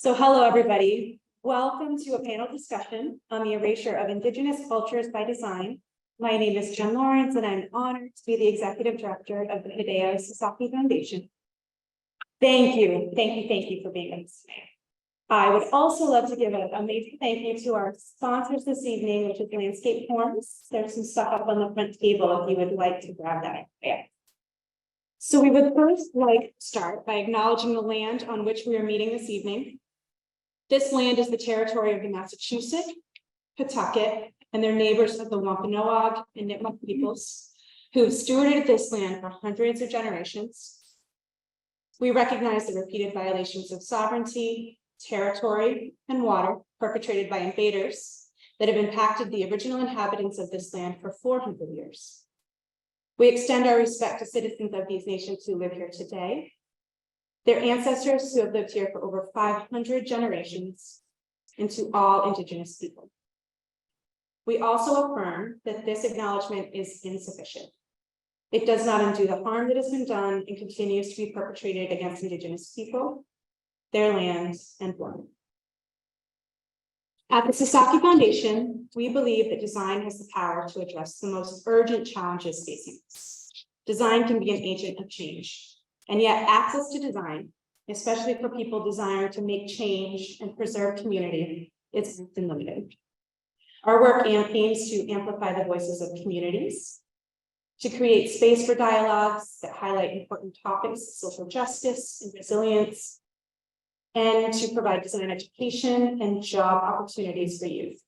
So hello, everybody. Welcome to a panel discussion on the erasure of Indigenous cultures by design. My name is Jen Lawrence, and I'm honored to be the Executive Director of the Hideo Sasaki Foundation. Thank you for being with us today. I would also love to give a major thank you to our sponsors this evening, which is Landscape Forms. There's some stuff up on the front table if you would like to grab that. Yeah. So we would first like to start by acknowledging the land on which we are meeting this evening. This land is the territory of the Massachusetts, Pawtucket, and their neighbors of the Wampanoag and Nipmuc peoples, who have stewarded this land for hundreds of generations. We recognize the repeated violations of sovereignty, territory, and water perpetrated by invaders that have impacted the original inhabitants of this land for 400 years. We extend our respect to citizens of these nations who live here today, their ancestors who have lived here for over 500 generations, and to all Indigenous people. We also affirm that this acknowledgement is insufficient. It does not undo the harm that has been done and continues to be perpetrated against Indigenous people, their lands, and water. At the Sasaki Foundation, we believe that design has the power to address the most urgent challenges facing us. Design can be an agent of change, and yet access to design, especially for people desiring to make change and preserve community, is often limited. Our work aims to amplify the voices of communities, to create space for dialogues that highlight important topics, social justice and resilience, and to provide design education and job opportunities for youth.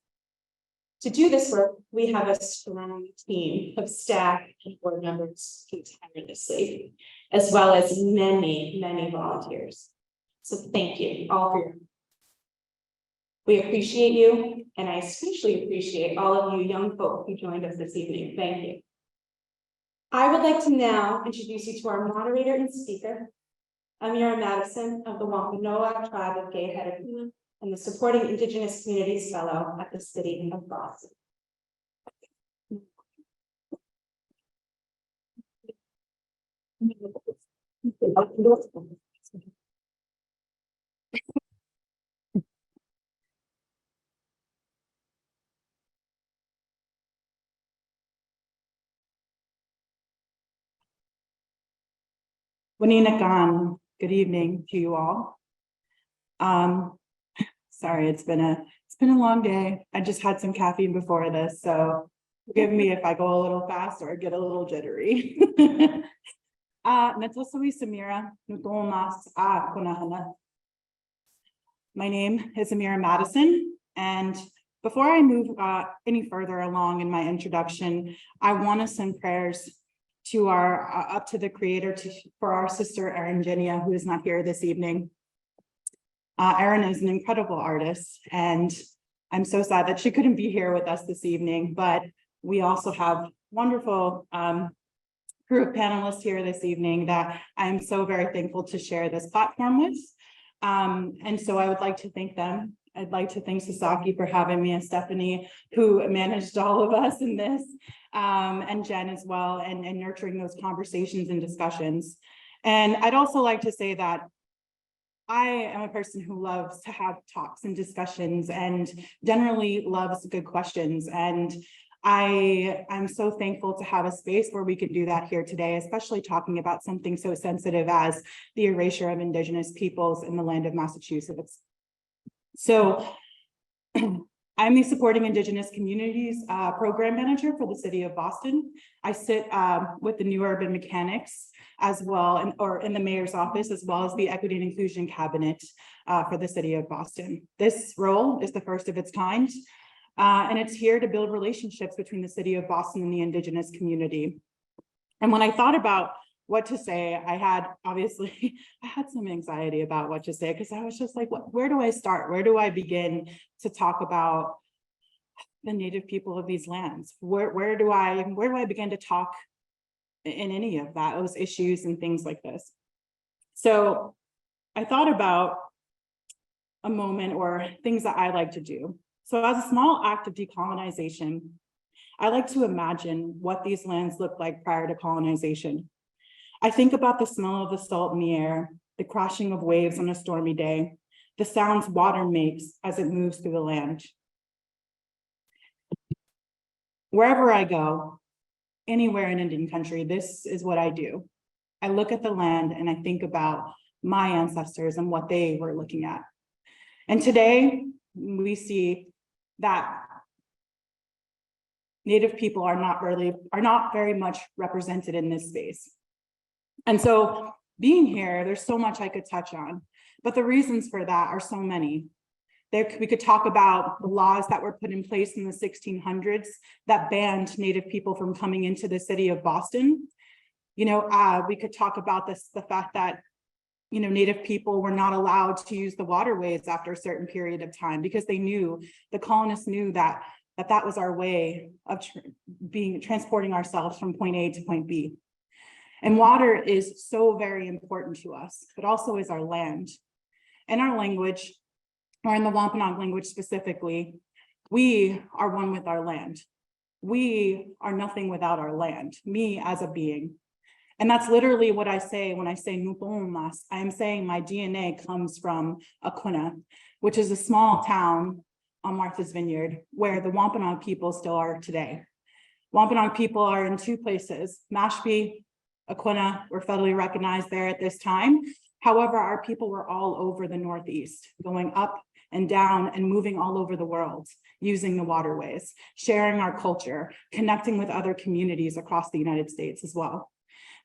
To do this work, we have a strong team of staff and board members who tirelessly, as well as many volunteers. So thank you all for your work. We appreciate you, and I especially appreciate all of you young folk who joined us this evening. Thank you. I would like to now introduce you to our moderator and speaker, Amira Madison of the Wampanoag tribe of Gay-Head Aquinnah and the Supporting Indigenous Communities Fellow at the City of Boston. Waninakan, good evening to you all. Sorry, it's been a long day. I just had some caffeine before this, so forgive me if I go a little fast or get a little jittery. My name is Amira Madison, and before I move any further along in my introduction, I want to send prayers to our up to the Creator for our sister Erin Genia, who is not here this evening. Erin is an incredible artist, and I'm so sad that she couldn't be here with us this evening, but we also have wonderful crew of panelists here this evening that I'm so very thankful to share this platform with. And so I would like to thank them. I'd like to thank Sasaki for having me, and Stephanie, who managed all of us in this, and Jen as well, and nurturing those conversations and discussions. And I'd also like to say that I am a person who loves to have talks and discussions and generally loves good questions. And I'm so thankful to have a space where we can do that here today, especially talking about something so sensitive as the erasure of Indigenous peoples in the land of Massachusetts. So I'm the Supporting Indigenous Communities Program Manager for the City of Boston. I sit with the New Urban Mechanics as well, or in the Mayor's office, as well as the Equity and Inclusion Cabinet for the City of Boston. This role is the first of its kind, and it's here to build relationships between the City of Boston and the Indigenous community. And when I thought about what to say, I had some anxiety about what to say, because I was just like, where do I start? Where do I begin to talk about the Native people of these lands? Where do I begin to talk in any of those issues and things like this? So I thought about a moment or things that I like to do. So as a small act of decolonization, I like to imagine what these lands looked like prior to colonization. I think about the smell of the salt in the air, the crashing of waves on a stormy day, the sounds water makes as it moves through the land. Wherever I go, anywhere in Indian country, this is what I do. I look at the land and I think about my ancestors and what they were looking at. And today we see that Native people are not very much represented in this space. And so being here, there's so much I could touch on, but the reasons for that are so many. We could talk about the laws that were put in place in the 1600s that banned Native people from coming into the city of Boston. We could talk about the fact that, Native people were not allowed to use the waterways after a certain period of time because the colonists knew that was our way of transporting ourselves from point A to point B. And water is so very important to us, but also is our land. In our language, or in the Wampanoag language specifically, we are one with our land. We are nothing without our land, me as a being. And that's literally what I say when I say Nupomas. I am saying my DNA comes from Aquinnah, which is a small town on Martha's Vineyard where the Wampanoag people still are today. Wampanoag people are in two places, Mashpee, Aquinnah were federally recognized there at this time. However, our people were all over the Northeast, going up and down and moving all over the world, using the waterways, sharing our culture, connecting with other communities across the United States as well.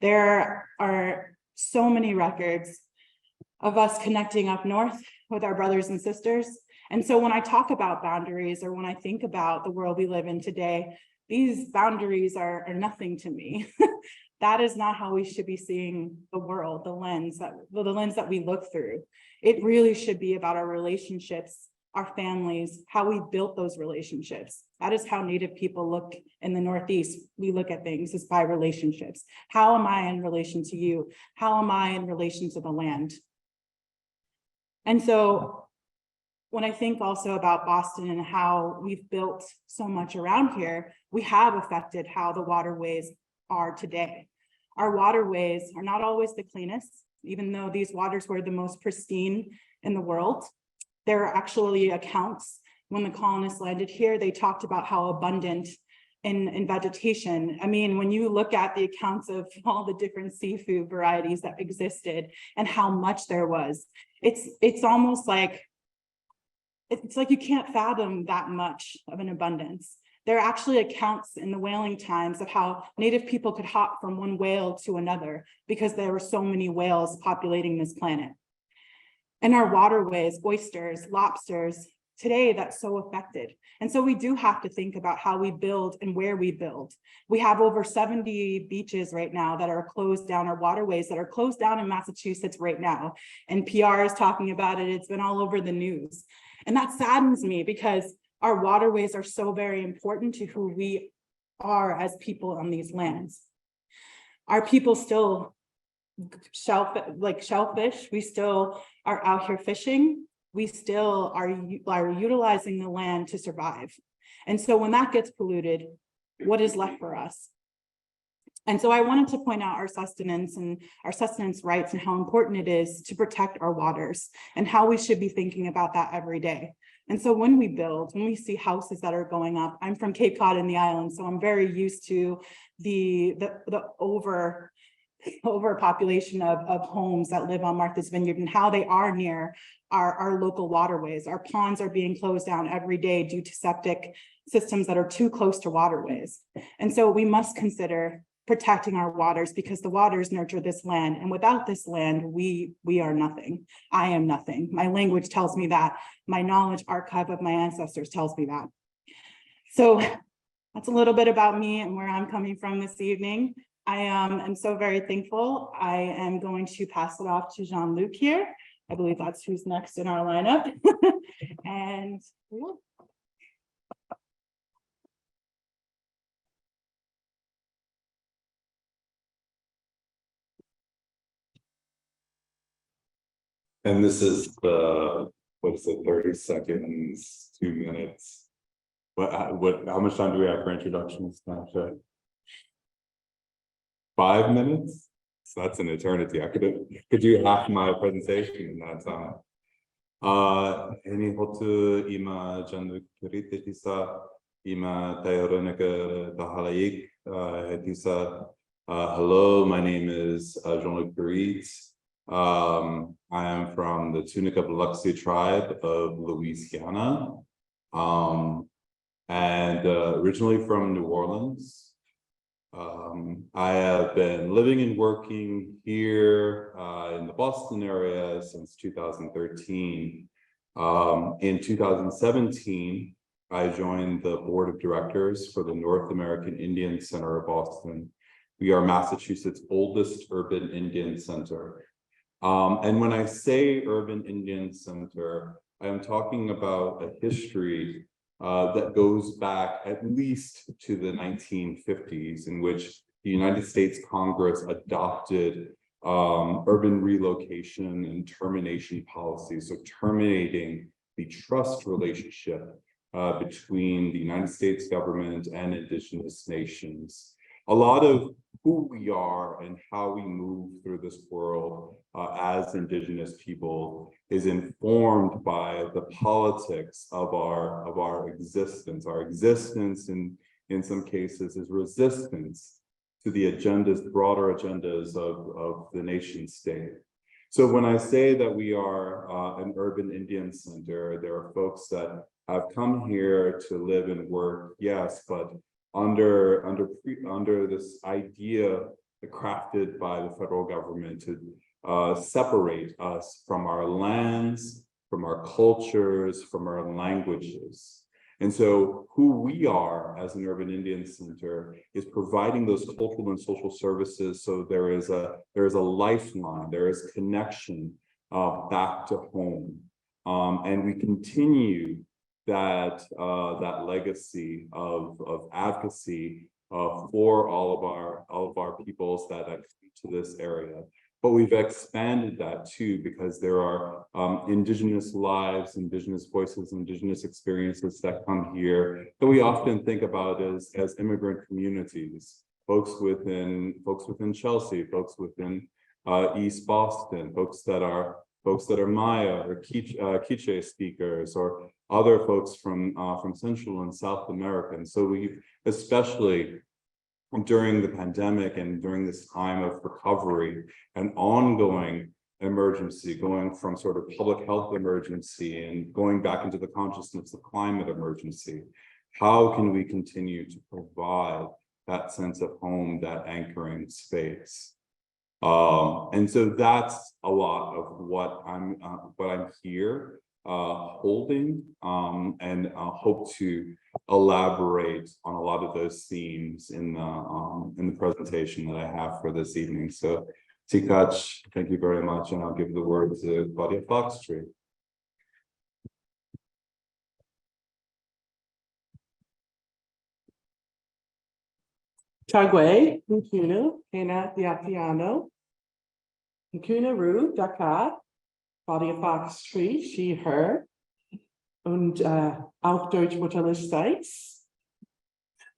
There are so many records of us connecting up north with our brothers and sisters. And so when I talk about boundaries, or when I think about the world we live in today, these boundaries are nothing to me. That is not how we should be seeing the world, the lens that we look through. It really should be about our relationships, our families, how we built those relationships. That is how Native people look in the Northeast. We look at things is by relationships. How am I in relation to you? How am I in relation to the land? And so when I think also about Boston and how we've built so much around here, we have affected how the waterways are today. Our waterways are not always the cleanest, even though these waters were the most pristine in the world. There are actually accounts when the colonists landed here, they talked about how abundant in vegetation. I mean, when you look at the accounts of all the different seafood varieties that existed and how much there was, it's almost like, it's like you can't fathom that much of an abundance. There are actually accounts in the whaling times of how Native people could hop from one whale to another because there were so many whales populating this planet. And our waterways, oysters, lobsters, today that's so affected. And so we do have to think about how we build and where we build. We have over 70 beaches right now that are closed down, or waterways that are closed down in Massachusetts right now. And PR is talking about it, it's been all over the news. And that saddens me because our waterways are so very important to who we are as people on these lands. Our people still shellfish, we still are out here fishing, we still are utilizing the land to survive. And so when that gets polluted, what is left for us? And so I wanted to point out our sustenance and our sustenance rights and how important it is to protect our waters and how we should be thinking about that every day. And so when we build, when we see houses that are going up, I'm from Cape Cod in the islands, so I'm very used to the overpopulation of homes that live on Martha's Vineyard and how they are near our local waterways. Our ponds are being closed down every day due to septic systems that are too close to waterways. And so we must consider protecting our waters because the waters nurture this land. And without this land, we are nothing. I am nothing. My language tells me that. My knowledge archive of my ancestors tells me that. So that's a little bit about me and where I'm coming from this evening. I am so very thankful. I am going to pass it off to Jean-Luc here. I believe that's who's next in our lineup. And this is the, what is it, 30 seconds, 2 minutes. How much time do we have for introductions? 5 minutes? So that's an eternity. I could do half my presentation in that time. Heni hotu ima Jean-Luc Pierite tisa, ima Tayoroneka Tahalaik, tisa. Hello, my name is Jean-Luc Pierite. I am from the Tunica-Biloxi tribe of Louisiana, and originally from New Orleans. I have been living and working here in the Boston area since 2013. In 2017, I joined the board of directors for the North American Indian Center of Boston. We are Massachusetts' oldest urban Indian center. And when I say urban Indian center, I am talking about a history that goes back at least to the 1950s, in which the United States Congress adopted urban relocation and termination policies, so terminating the trust relationship between the United States government and indigenous nations. A lot of who we are and how we move through this world as indigenous people is informed by the politics of our existence. Our existence in some cases is resistance to the agendas, broader agendas of the nation state. So when I say that we are an urban Indian center, there are folks that have come here to live and work, yes, but under this idea crafted by the federal government to separate us from our lands, from our cultures, from our languages. And so who we are as an urban Indian center is providing those cultural and social services, so there is a lifeline, there is connection back to home. And we continue that legacy of advocacy for all of our peoples that come to this area. But we've expanded that too, because there are indigenous lives, indigenous voices, indigenous experiences that come here that we often think about as immigrant communities, folks within Chelsea, folks within East Boston, folks that are Maya or Quiche speakers, or other folks from Central and South America. And so we, especially during the pandemic and during this time of recovery and ongoing emergency, going from sort of public health emergency and going back into the consciousness of climate emergency, how can we continue to provide that sense of home, that anchoring space? And so that's a lot of what I'm here holding, and hope to elaborate on a lot of those themes in the presentation that I have for this evening. So Tikach, thank you very much, and I'll give the word to Claudia Fox Tree. Chagwe, Nkunu, Hena Diapiano, Nkuna Ru, Daka, Claudia Fox Tree, she, her, und auf Deutsch Mutterlichseits.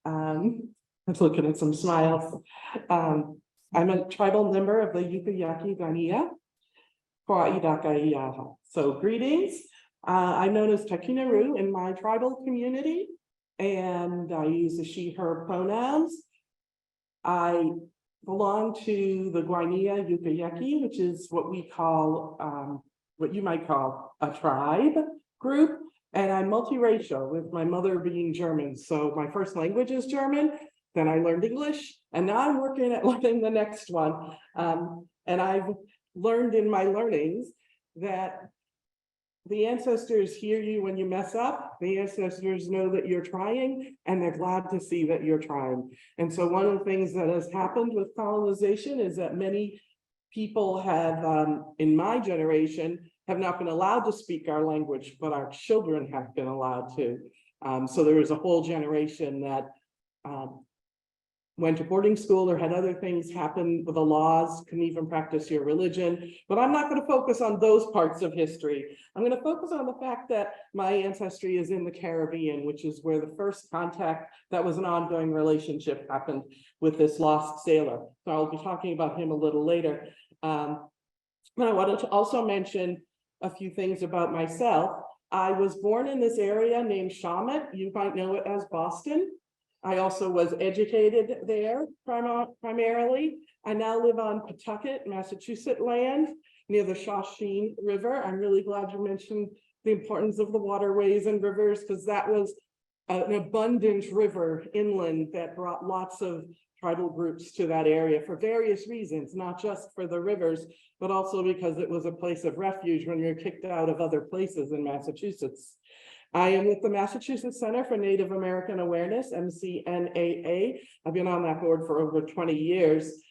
I'm looking at some smiles. I'm a tribal member of the Yurumein. So greetings. I'm known as Takina Ru in my tribal community, and I use the she, her pronouns. I belong to the Guainia Yucayeki, which is what we call, what you might call a tribe group. And I'm multiracial, with my mother being German. So my first language is German, then I learned English, and now I'm working at learning the next one. And I've learned in my learnings that the ancestors hear you when you mess up. The ancestors know that you're trying, and they're glad to see that you're trying. And so one of the things that has happened with colonization is that many people have, in my generation, have not been allowed to speak our language, but our children have been allowed to. So there was a whole generation that went to boarding school or had other things happen with the laws, couldn't even practice your religion. But I'm not going to focus on those parts of history. I'm going to focus on the fact that my ancestry is in the Caribbean, which is where the first contact that was an ongoing relationship happened with this lost sailor. So I'll be talking about him a little later. But I wanted to also mention a few things about myself. I was born in this area named Shawmut. You might know it as Boston. I also was educated there primarily. I now live on Pawtucket, Massachusetts land near the Shawsheen River. I'm really glad you mentioned the importance of the waterways and rivers, because that was an abundant river inland that brought lots of tribal groups to that area for various reasons, not just for the rivers, but also because it was a place of refuge when you're kicked out of other places in Massachusetts. I am with the Massachusetts Center for Native American Awareness, MCNAA. I've been on that board for over 20 years.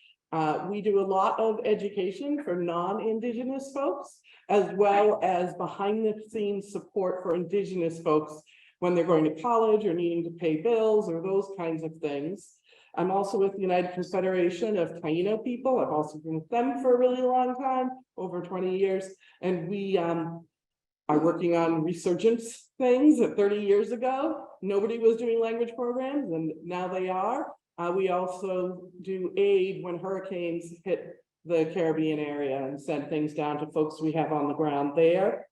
We do a lot of education for non-Indigenous folks, as well as behind the scenes support for Indigenous folks when they're going to college or needing to pay bills or those kinds of things. I'm also with the United Confederation of Taino people. I've also been with them for a really long time, over 20 years. And we are working on resurgence things that 30 years ago, nobody was doing language programs, and now they are. We also do aid when hurricanes hit the Caribbean area and send things down to folks we have on the ground there.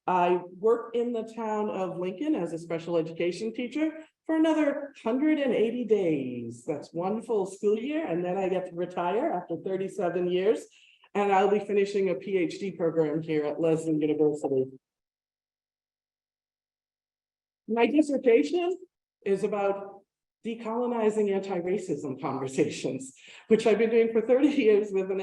I work in the town of Lincoln as a special education teacher for another 180 days. That's one full school year, and then I get to retire after 37 years, and I'll be finishing a PhD program here at Lesley University. My dissertation is about decolonizing anti-racism conversations, which I've been doing for 30 years with an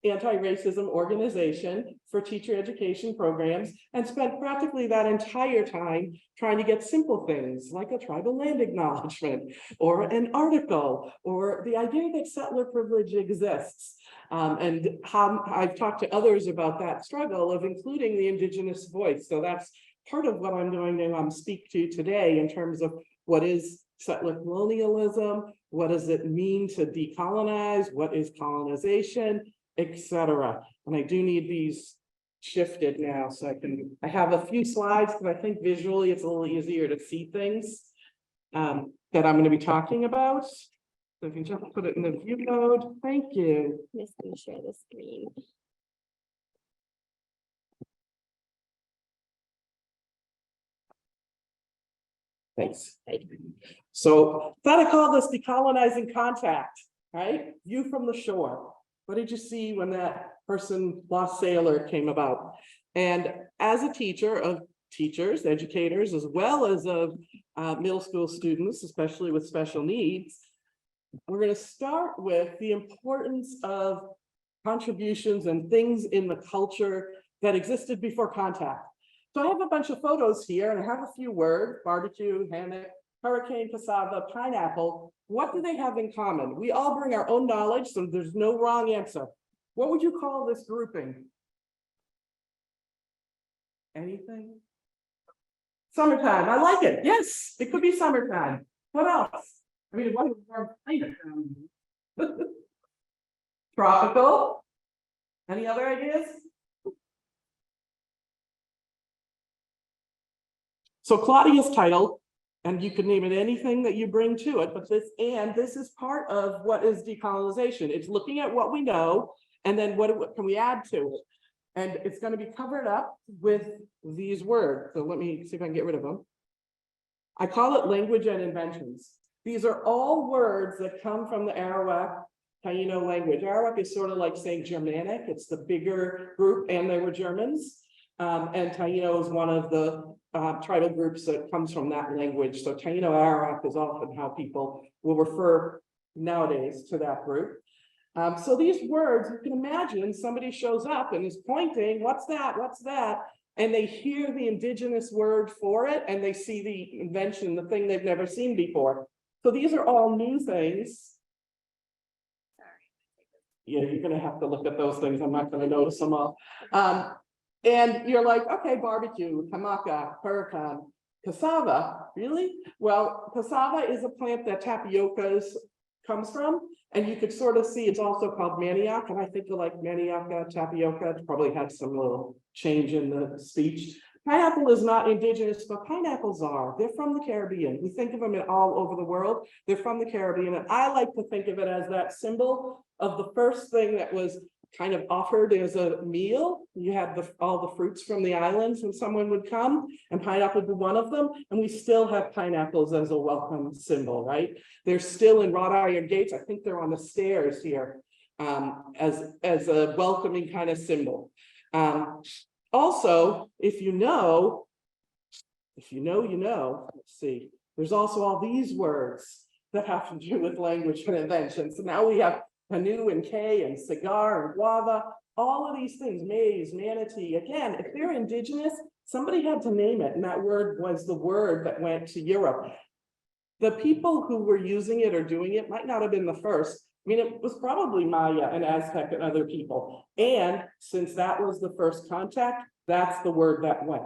anti-racism organization for teacher education programs, and spent practically that entire time trying to get simple things like a tribal land acknowledgement or an article or the idea that settler privilege exists. And how I've talked to others about that struggle of including the Indigenous voice. So that's part of what I'm going to speak to today in terms of what is settler colonialism, what does it mean to decolonize, what is colonization, etc. And I do need these shifted now so I have a few slides because I think visually it's a little easier to see things that I'm going to be talking about. So if you just put it in the view mode, thank you. I'm just going to share the screen. Thanks. So thought I call this decolonizing contact, right? View from the shore. What did you see when that person, lost sailor, came about? And as a teacher of teachers, educators, as well as of middle school students, especially with special needs, we're going to start with the importance of contributions and things in the culture that existed before contact. So I have a bunch of photos here, and I have a few words: barbecue, hammock, hurricane, cassava, pineapple. What do they have in common? We all bring our own knowledge, so there's no wrong answer. What would you call this grouping? Anything? Summertime. I like it. Yes, it could be summertime. What else? I mean, what is tropical? Any other ideas? So Claudia's title, and you could name it anything that you bring to it, but this is part of what is decolonization. It's looking at what we know, and then what can we add to it? And it's going to be covered up with these words. So let me see if I can get rid of them. I call it language and inventions. These are all words that come from the Arawak Taino language. Arawak is sort of like saying Germanic. It's the bigger group, and they were Germans. And Taino is one of the tribal groups that comes from that language. So Taino Arawak is often how people will refer nowadays to that group. So these words, you can imagine somebody shows up and is pointing, what's that, what's that? And they hear the Indigenous word for it, and they see the invention, the thing they've never seen before. So these are all new things. Yeah, you're gonna have to look at those things. I'm not gonna notice them all. And you're like, okay, barbecue, hamaka, hurricane, cassava, really? Well, cassava is a plant that tapioca comes from, and you could sort of see it's also called manioc, and I think of like manioc, tapioca, it probably had some little change in the speech. Pineapple is not indigenous, but pineapples are. They're from the Caribbean. We think of them all over the world. They're from the Caribbean, and I like to think of it as that symbol of the first thing that was kind of offered as a meal. You had all the fruits from the islands when someone would come, and pineapple would be one of them. And we still have pineapples as a welcome symbol, right? They're still in wrought iron gates. I think they're on the stairs here as a welcoming kind of symbol. Also, if you know, you know, let's see, there's also all these words that have to do with language and invention. So now we have canoe and K and cigar and guava, all of these things, maize, manatee. Again, if they're indigenous, somebody had to name it, and that word was the word that went to Europe. The people who were using it or doing it might not have been the first. I mean, it was probably Maya and Aztec and other people. And since that was the first contact, that's the word that went.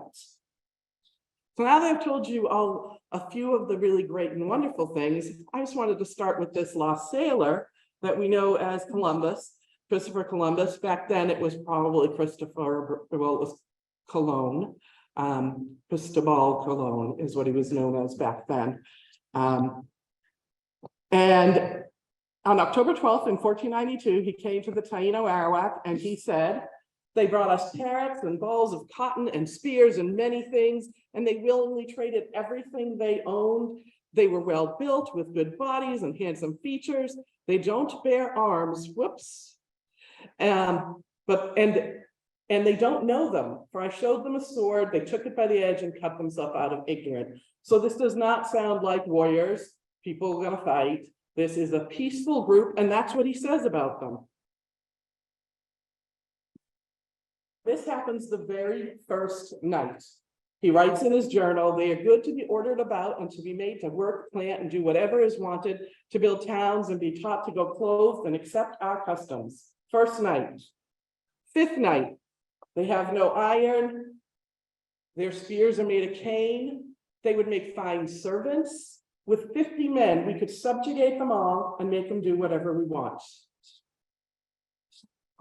So now that I've told you all a few of the really great and wonderful things, I just wanted to start with this lost sailor that we know as Columbus, Christopher Columbus. Back then it was probably Christopher, well, it was Colon. Cristobal Colon is what he was known as back then. And on October 12th in 1492, he came to the Taino Arawak and he said, they brought us carrots and balls of cotton and spears and many things, and they willingly traded everything they owned. They were well built with good bodies and handsome features. They don't bear arms, whoops. And they don't know them, for I showed them a sword, they took it by the edge and cut themselves out of ignorance. So this does not sound like warriors, people are gonna fight. This is a peaceful group, and that's what he says about them. This happens the very first night. He writes in his journal, they are good to be ordered about and to be made to work, plant, and do whatever is wanted, to build towns and be taught to go clothed and accept our customs. First night. Fifth night, they have no iron. Their spears are made of cane. They would make fine servants. With 50 men, we could subjugate them all and make them do whatever we want.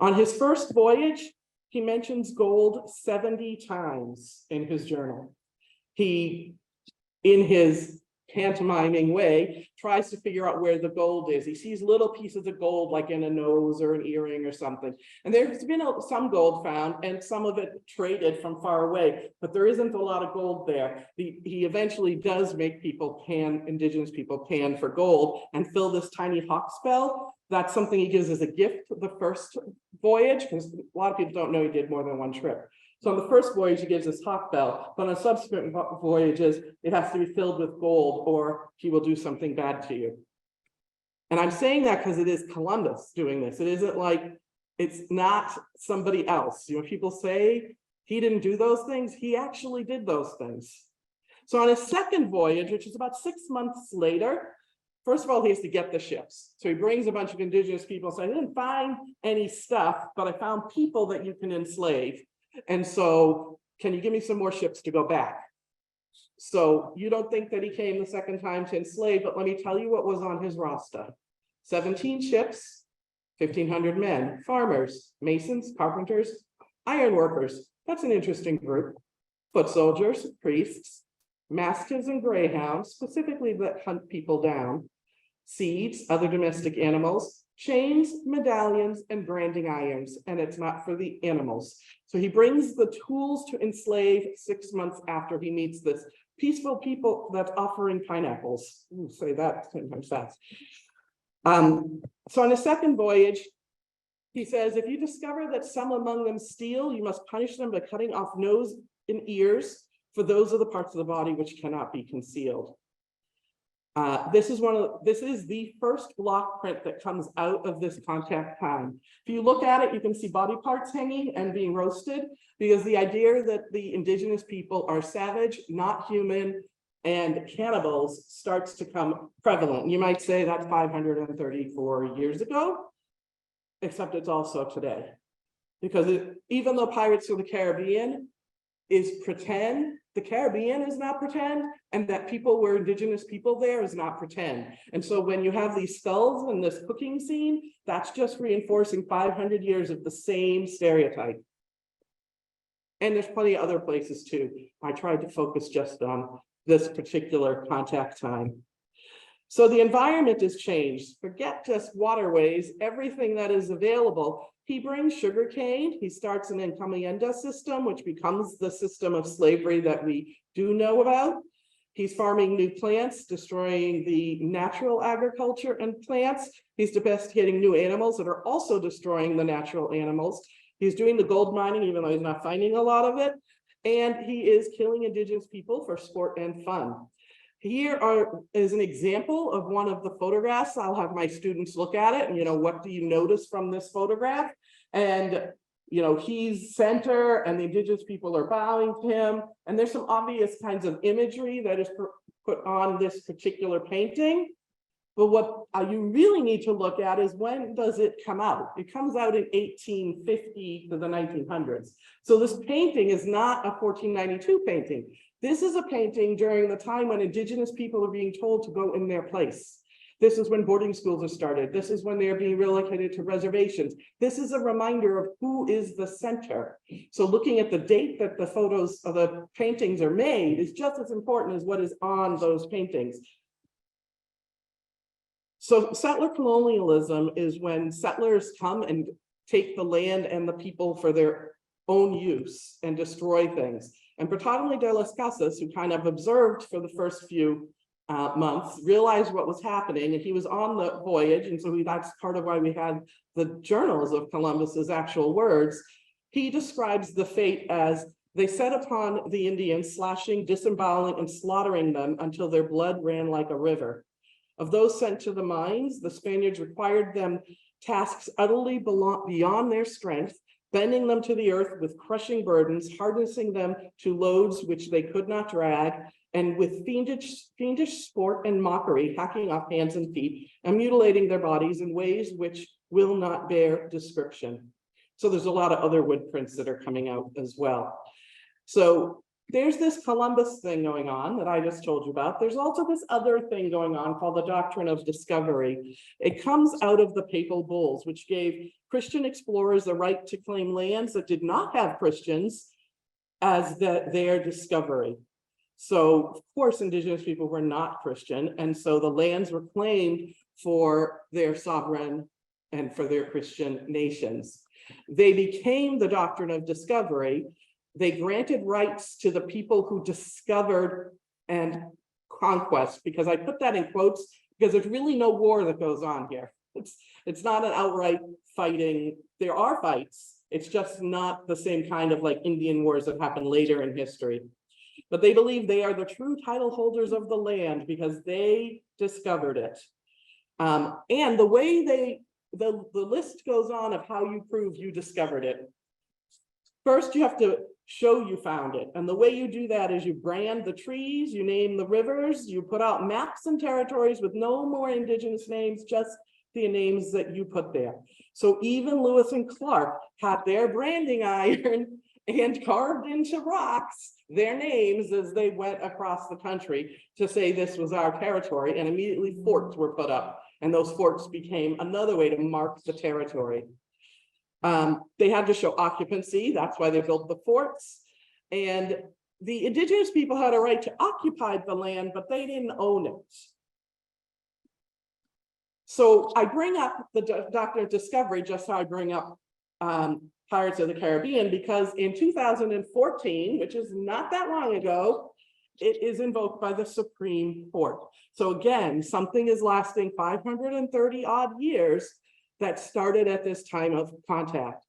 On his first voyage, he mentions gold 70 times in his journal. He, in his pantomiming way, tries to figure out where the gold is. He sees little pieces of gold like in a nose or an earring or something. And there's been some gold found and some of it traded from far away, but there isn't a lot of gold there. He eventually does make people indigenous people pan for gold and fill this tiny hawk spell. That's something he gives as a gift the first voyage, because a lot of people don't know he did more than one trip. So on the first voyage, he gives this hawk bell, but on subsequent voyages, it has to be filled with gold or he will do something bad to you. And I'm saying that because it is Columbus doing this. It isn't like, it's not somebody else. You know, people say he didn't do those things. He actually did those things. So on his second voyage, which is about 6 months later, first of all, he has to get the ships. So he brings a bunch of indigenous people. So I didn't find any stuff, but I found people that you can enslave. And so, can you give me some more ships to go back? So you don't think that he came the second time to enslave, but let me tell you what was on his roster. 17 ships, 1,500 men, farmers, masons, carpenters, iron workers. That's an interesting group. Foot soldiers, priests, mastiffs and greyhounds, specifically that hunt people down, seeds, other domestic animals, chains, medallions, and branding irons, and it's not for the animals. So he brings the tools to enslave 6 months after he meets this peaceful people that's offering pineapples. Ooh, say that 10 times fast. So on his second voyage, he says, if you discover that some among them steal, you must punish them by cutting off nose and ears, for those are the parts of the body which cannot be concealed. This is the first block print that comes out of this contact time. If you look at it, you can see body parts hanging and being roasted, because the idea that the indigenous people are savage, not human, and cannibals starts to come prevalent. You might say that's 534 years ago, except it's also today. Because even though Pirates of the Caribbean is pretend, the Caribbean is not pretend, and that people were indigenous people there is not pretend. And so when you have these skulls in this cooking scene, that's just reinforcing 500 years of the same stereotype. And there's plenty of other places too. I tried to focus just on this particular contact time. So the environment has changed. Forget just waterways, everything that is available He brings sugarcane. He starts an encomienda system, which becomes the system of slavery that we do know about. He's farming new plants, destroying the natural agriculture and plants. He's domesticating new animals that are also destroying the natural animals. He's doing the gold mining, even though he's not finding a lot of it. And he is killing indigenous people for sport and fun. Here is an example of one of the photographs. I'll have my students look at it and, what do you notice from this photograph? And, he's center and the indigenous people are bowing to him. And there's some obvious kinds of imagery that is put on this particular painting. But what you really need to look at is when does it come out? It comes out in 1850 to the 1900s. So this painting is not a 1492 painting. This is a painting during the time when indigenous people are being told to go in their place. This is when boarding schools are started. This is when they're being relocated to reservations. This is a reminder of who is the center. So looking at the date that the photos of the paintings are made is just as important as what is on those paintings. So settler colonialism is when settlers come and take the land and the people for their own use and destroy things. And Bartolome de las Casas, who kind of observed for the first few months, realized what was happening, and he was on the voyage, and so that's part of why we had the journals of Columbus's actual words. He describes the fate as they set upon the Indians, slashing, disemboweling, and slaughtering them until their blood ran like a river. Of those sent to the mines, the Spaniards required them tasks utterly beyond their strength, bending them to the earth with crushing burdens, harnessing them to loads which they could not drag, and with fiendish sport and mockery, hacking off hands and feet, and mutilating their bodies in ways which will not bear description. So there's a lot of other wood prints that are coming out as well. So there's this Columbus thing going on that I just told you about. There's also this other thing going on called the doctrine of discovery. It comes out of the papal bulls, which gave Christian explorers the right to claim lands that did not have Christians as their discovery. So of course, indigenous people were not Christian. And so the lands were claimed for their sovereign and for their Christian nations. They became the doctrine of discovery. They granted rights to the people who discovered and conquest, because I put that in quotes because there's really no war that goes on here. It's not an outright fighting. There are fights. It's just not the same kind of like Indian wars that happen later in history. But they believe they are the true title holders of the land because they discovered it. And the way the list goes on of how you prove you discovered it. First, you have to show you found it. And the way you do that is you brand the trees, you name the rivers, you put out maps and territories with no more indigenous names, just the names that you put there. So even Lewis and Clark had their branding iron and carved into rocks their names as they went across the country to say this was our territory, and immediately forts were put up, and those forts became another way to mark the territory. They had to show occupancy, that's why they built the forts, and the indigenous people had a right to occupy the land, but they didn't own it. So I bring up the doctrine of discovery just how I bring up Pirates of the Caribbean, because in 2014, which is not that long ago, it is invoked by the Supreme Court. So again, something is lasting 530 odd years that started at this time of contact.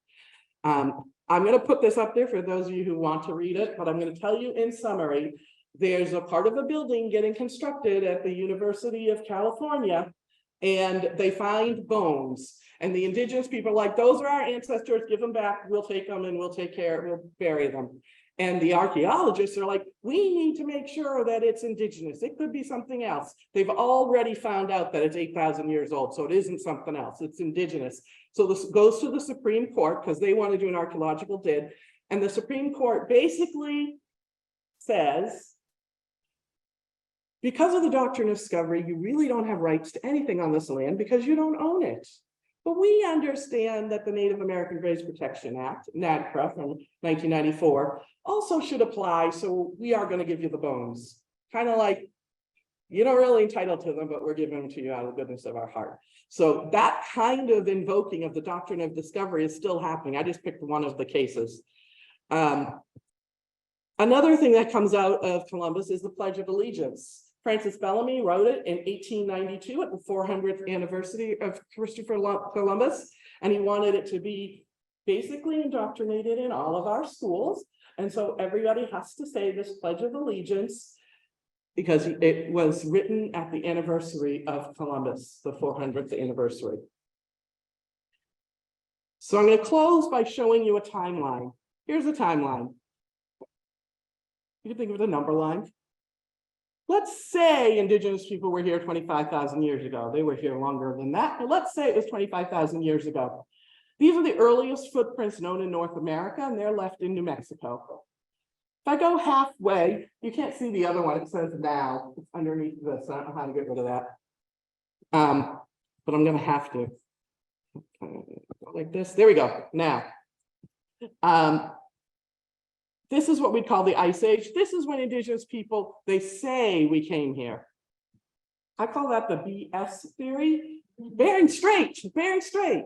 I'm going to put this up there for those of you who want to read it, but I'm going to tell you in summary, there's a part of a building getting constructed at the University of California, and they find bones. And the indigenous people are like, those are our ancestors, give them back, we'll take them and we'll take care, we'll bury them. And the archaeologists are like, we need to make sure that it's indigenous. It could be something else. They've already found out that it's 8,000 years old, so it isn't something else, it's indigenous. So this goes to the Supreme Court because they want to do an archaeological dig. And the Supreme Court basically says, because of the doctrine of discovery, you really don't have rights to anything on this land because you don't own it. But we understand that the Native American Graves Protection Act, NAGPRA from 1994, also should apply, so we are going to give you the bones. Kind of like you're not really entitled to them, but we're giving them to you out of the goodness of our heart. So that kind of invoking of the doctrine of discovery is still happening. I just picked one of the cases. Another thing that comes out of Columbus is the Pledge of Allegiance. Francis Bellamy wrote it in 1892 at the 400th anniversary of Christopher Columbus, and he wanted it to be basically indoctrinated in all of our schools. And so everybody has to say this Pledge of Allegiance because it was written at the anniversary of Columbus, the 400th anniversary. So I'm going to close by showing you a timeline. Here's a timeline. You can think of it a number line. Let's say Indigenous people were here 25,000 years ago. They were here longer than that, but let's say it was 25,000 years ago. These are the earliest footprints known in North America, and they're left in New Mexico. If I go halfway, you can't see the other one. It says now. It's underneath this. I don't know how to get rid of that. But I'm going to have to. Like this. There we go. Now. This is what we call the Ice Age. This is when Indigenous people, they say we came here. I call that the BS theory. Bering Strait, Bering Strait.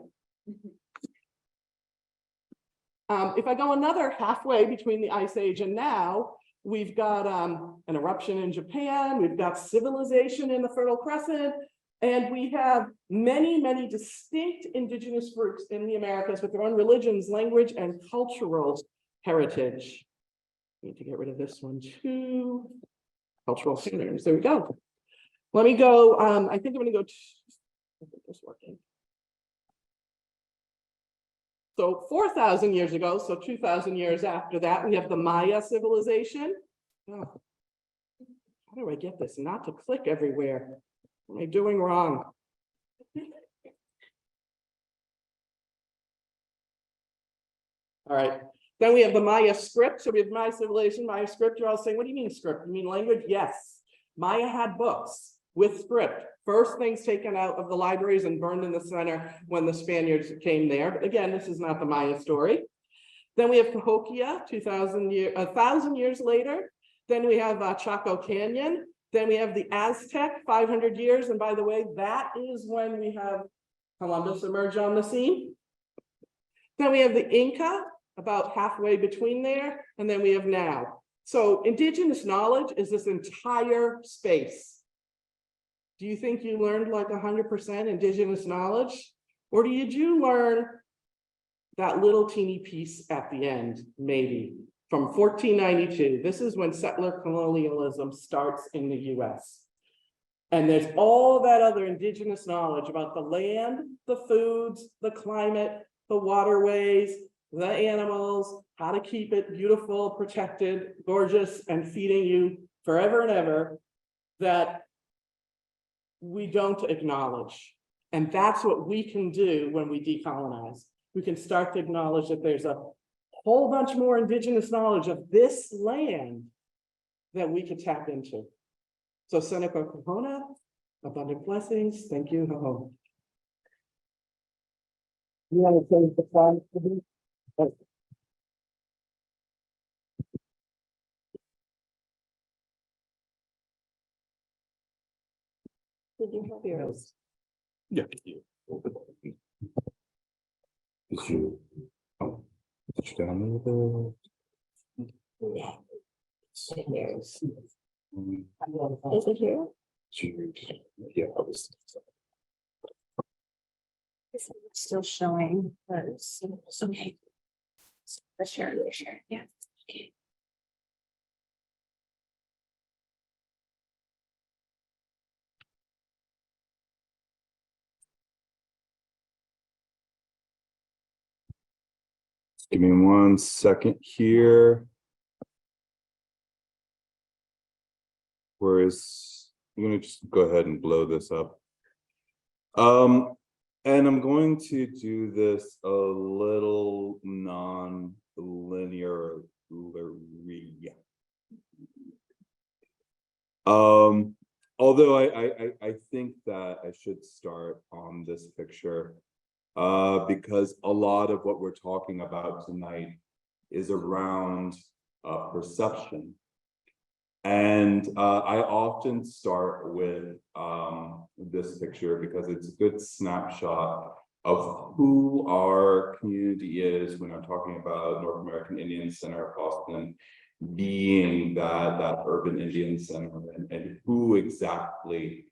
If I go another halfway between the Ice Age and now, we've got an eruption in Japan, we've got civilization in the Fertile Crescent, and we have many, many distinct Indigenous groups in the Americas with their own religions, language, and cultural heritage. Need to get rid of this one too. Cultural standards. There we go. Let me go. I think I'm going to go. I think this working. So 4,000 years ago, so 2,000 years after that, we have the Maya civilization. Oh, how do I get this not to click everywhere? What am I doing wrong? All right. Then we have the Maya script. So we have Maya civilization, Maya script. You're all saying, what do you mean script? You mean language? Yes. Maya had books with script. First things taken out of the libraries and burned in the center when the Spaniards came there. But again, this is not the Maya story. Then we have Cahokia, 1,000 years later. Then we have Chaco Canyon. Then we have the Aztec, 500 years. And by the way, that is when we have Columbus emerge on the scene. Then we have the Inca, about halfway between there, and then we have now. So Indigenous knowledge is this entire space. Do you think you learned like 100% Indigenous knowledge? Or did you learn that little teeny piece at the end, maybe, from 1492? This is when settler colonialism starts in the US. And there's all that other Indigenous knowledge about the land, the foods, the climate, the waterways, the animals, how to keep it beautiful, protected, gorgeous, and feeding you forever and ever, that we don't acknowledge. And that's what we can do when we decolonize. We can start to acknowledge that there's a whole bunch more Indigenous knowledge of this land that we could tap into. So Seneca Kahona, abundant blessings. Thank you. Ho-ho. You want to change the slide for me? Did you have yours? Yeah. Did you touch down a little Yeah. Yours. bit? Is it here? Yeah, I was. It's still showing. Okay. Let's share. Yeah. Okay. Give me 1 second here. Whereas I'm going to just go ahead and blow this up. And I'm going to do this a little non-linear. Although I think that I should start on this picture, because a lot of what we're talking about tonight is around perception. And I often start with this picture because it's a good snapshot of who our community is when I'm talking about North American Indian Center of Boston being that urban Indian center, and who exactly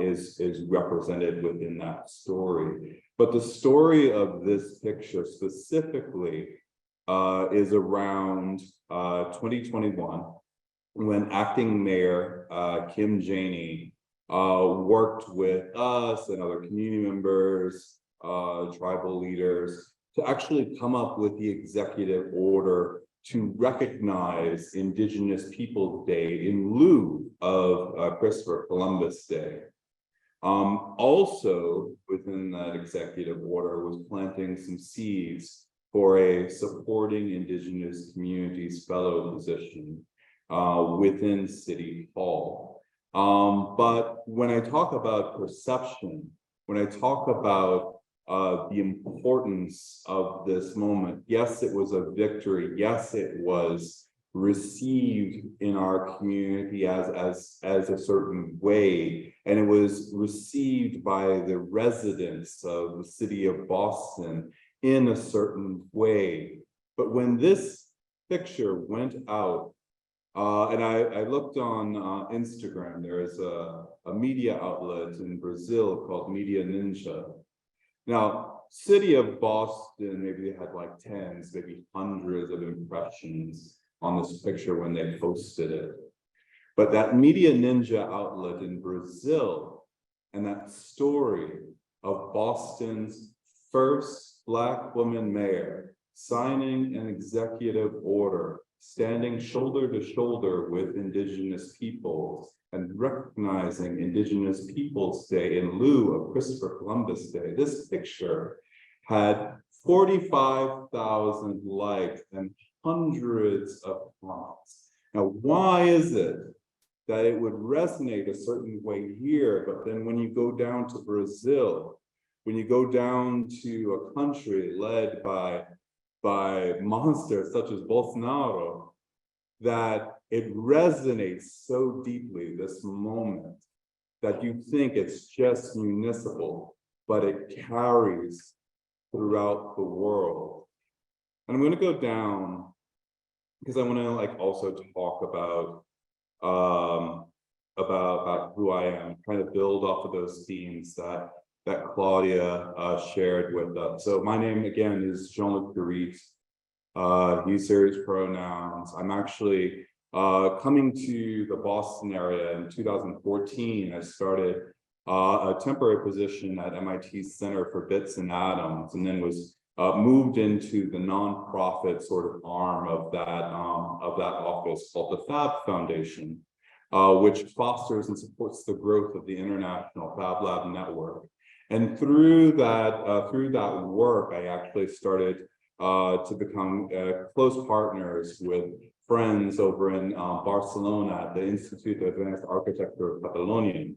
is represented within that story. But the story of this picture specifically is around 2021, when acting mayor Kim Janey worked with us and other community members, tribal leaders, to actually come up with the executive order to recognize Indigenous Peoples Day in lieu of Christopher Columbus Day. Also within that executive order was planting some seeds for a Supporting Indigenous Communities Fellow position within City Hall. But when I talk about perception, when I talk about the importance of this moment, yes, it was a victory. Yes, it was received in our community as a certain way, and it was received by the residents of the city of Boston in a certain way. But when this picture went out, and I looked on Instagram, there is a media outlet in Brazil called Media Ninja. Now, city of Boston, maybe they had like tens, maybe hundreds of impressions on this picture when they posted it. But that Media Ninja outlet in Brazil, and that story of Boston's first Black woman mayor signing an executive order, standing shoulder to shoulder with Indigenous peoples and recognizing Indigenous Peoples Day in lieu of Christopher Columbus Day. This picture had 45,000 likes and hundreds of comments. Now, why is it that it would resonate a certain way here, but then when you go down to Brazil, when you go down to a country led by monsters such as Bolsonaro, that it resonates so deeply, this moment, that you think it's just municipal, but it carries throughout the world. And I'm going to go down because I want to also talk about who I am, kind of build off of those themes that Claudia shared with us. So my name again is Jean-Luc Pierite. He, series pronouns. I'm actually coming to the Boston area in 2014. I started a temporary position at MIT's Center for Bits and Atoms, and then was moved into the nonprofit sort of arm of that office called the Fab Foundation, which fosters and supports the growth of the International Fab Lab Network. And through that work, I actually started to become close partners with friends over in Barcelona at the Institute of Advanced Architecture of Catalonia.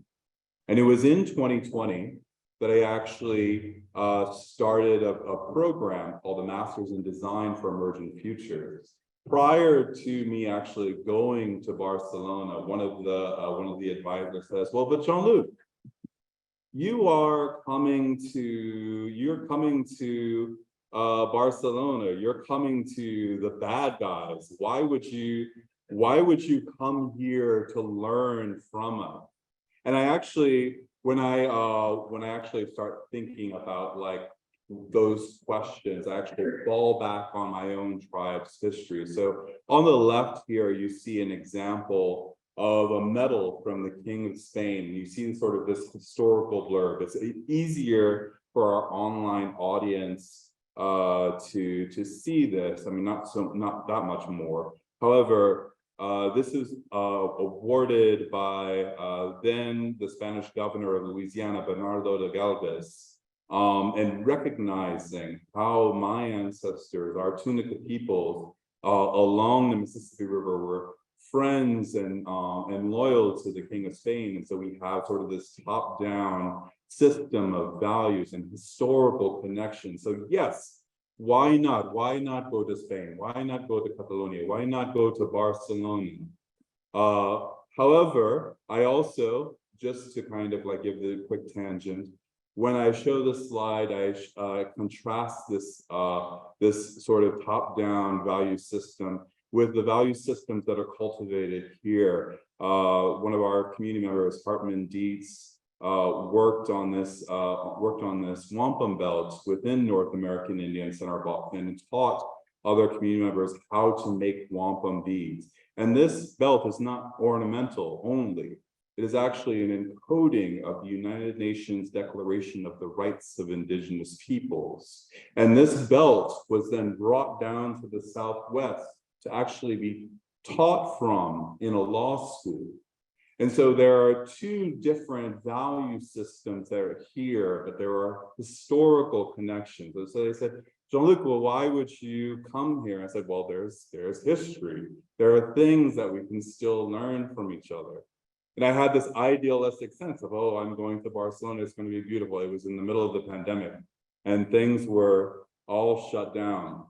And it was in 2020 that I actually started a program called the Masters in Design for Emerging Futures. Prior to me actually going to Barcelona, one of the advisors says, "Well, but Jean-Luc, you're coming to Barcelona, you're coming to the bad guys. Why would you come here to learn from us?" And I actually, when I actually start thinking about those questions, I actually fall back on my own tribe's history. So on the left here, you see an example of a medal from the King of Spain. You see sort of this historical blurb. It's easier for our online audience to see this. I mean, not that much more. However, this is awarded by then the Spanish governor of Louisiana, Bernardo de Galvez, and recognizing how my ancestors, our Tunica peoples along the Mississippi River, were friends and loyal to the King of Spain. And so we have sort of this top-down system of values and historical connections. So yes, why not? Why not go to Spain? Why not go to Catalonia? Why not go to Barcelona? However, I also, just to kind of like give the quick tangent, when I show this slide, I contrast this this sort of top-down value system with the value systems that are cultivated here. One of our community members, Hartman Dietz, worked on this wampum belt within North American Indian Center Boston and taught other community members how to make wampum beads. And this belt is not ornamental only. It is actually an encoding of the United Nations Declaration of the Rights of Indigenous Peoples. And this belt was then brought down to the Southwest to actually be taught from in a law school. And so there are two different value systems that are here, but there are historical connections. And so they said, Jean-Luc, well, why would you come here? I said, well, there's history. There are things that we can still learn from each other. And I had this idealistic sense of, oh, I'm going to Barcelona, it's going to be beautiful. It was in the middle of the pandemic and things were all shut down.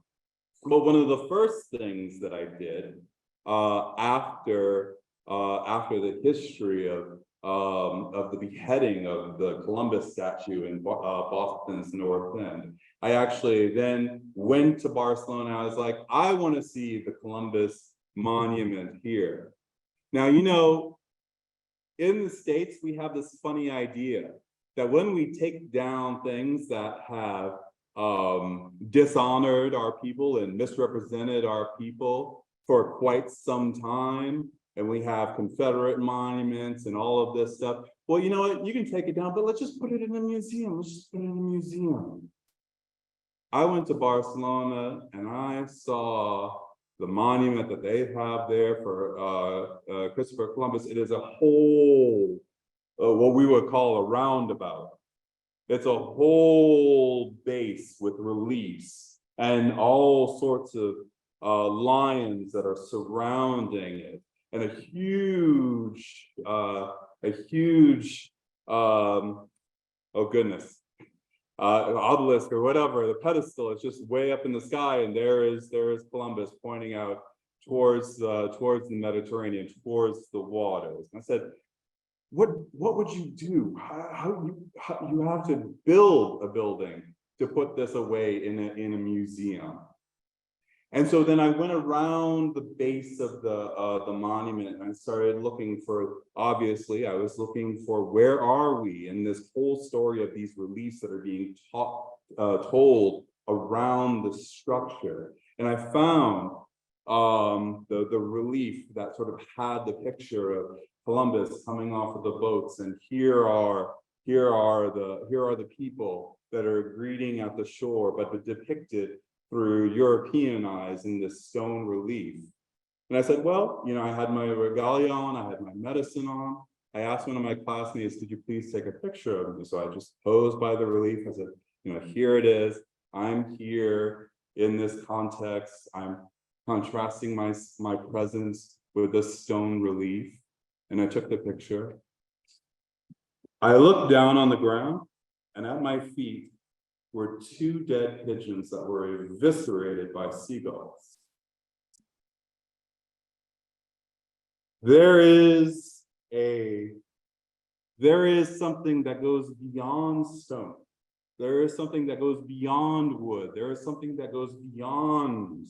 But one of the first things that I did after the history of the beheading of the Columbus statue in Boston's North End, I actually then went to Barcelona. I was like, I want to see the Columbus monument here. Now, you know, in the States, we have this funny idea that when we take down things that have dishonored our people and misrepresented our people for quite some time, and we have Confederate monuments and all of this stuff, well, you know what, you can take it down, but let's just put it in a museum. Let's just put it in a museum. I went to Barcelona and I saw the monument that they have there for Christopher Columbus. It is a whole, what we would call a roundabout. It's a whole base with reliefs and all sorts of lions that are surrounding it, and a huge, oh goodness, obelisk or whatever, the pedestal is just way up in the sky, and there is Columbus pointing out towards the Mediterranean, towards the waters. And I said, what would you do? How you have to build a building to put this away in a museum? And so then I went around the base of the monument and I started looking for, obviously, I was looking for where are we in this whole story of these reliefs that are being told around the structure. And I found the relief that sort of had the picture of Columbus coming off of the boats, and here are the people that are greeting at the shore, but depicted through European eyes in this stone relief. And I said, well, you know, I had my regalia on, I had my medicine on. I asked one of my classmates, could you please take a picture of me? So I just posed by the relief. I said, you know, here it is. I'm here in this context. I'm contrasting my presence with this stone relief. And I took the picture. I looked down on the ground, and at my feet were two dead pigeons that were eviscerated by seagulls. There is something that goes beyond stone. There is something that goes beyond wood. There is something that goes beyond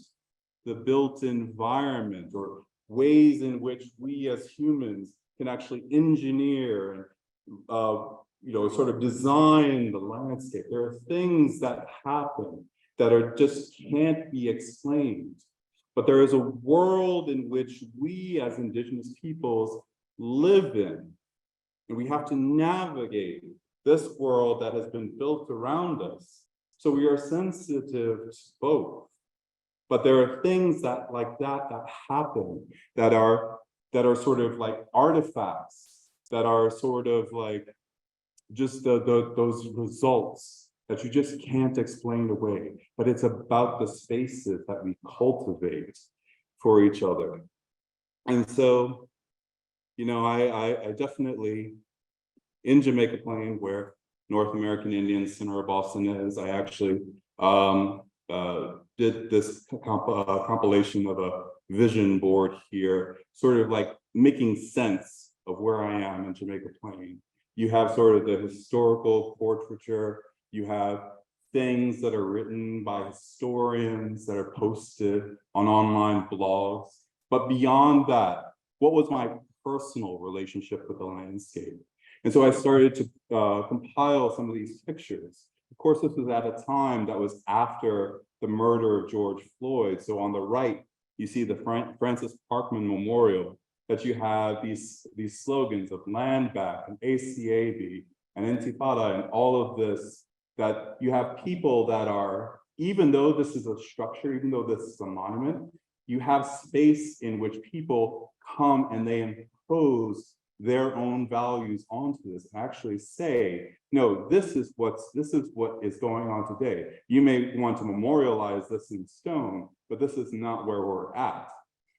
the built environment, or ways in which we as humans can actually engineer and you know, sort of design the landscape. There are things that happen that are just can't be explained. But there is a world in which we as Indigenous peoples live in, and we have to navigate this world that has been built around us. So we are sensitive to both. But there are things that happen that are sort of like artifacts, that are sort of like just those results that you just can't explain away. But it's about the spaces that we cultivate for each other. And so, you know, I definitely, in Jamaica Plain, where North American Indian Center of Boston is, I actually did this compilation of vision board here, sort of like making sense of where I am in Jamaica Plain. You have sort of the historical portraiture, you have things that are written by historians that are posted on online blogs. But beyond that, what was my personal relationship with the landscape? And so I started to compile some of these pictures. Of course, this was at a time that was after the murder of George Floyd. So on the right, you see the Francis Parkman Memorial, that you have these slogans of land back and ACAB and Intifada and all of this, that you have people that are, even though this is a structure, even though this is a monument, you have space in which people come and they impose their own values onto this, actually say, no, this is what is going on today. You may want to memorialize this in stone, but this is not where we're at.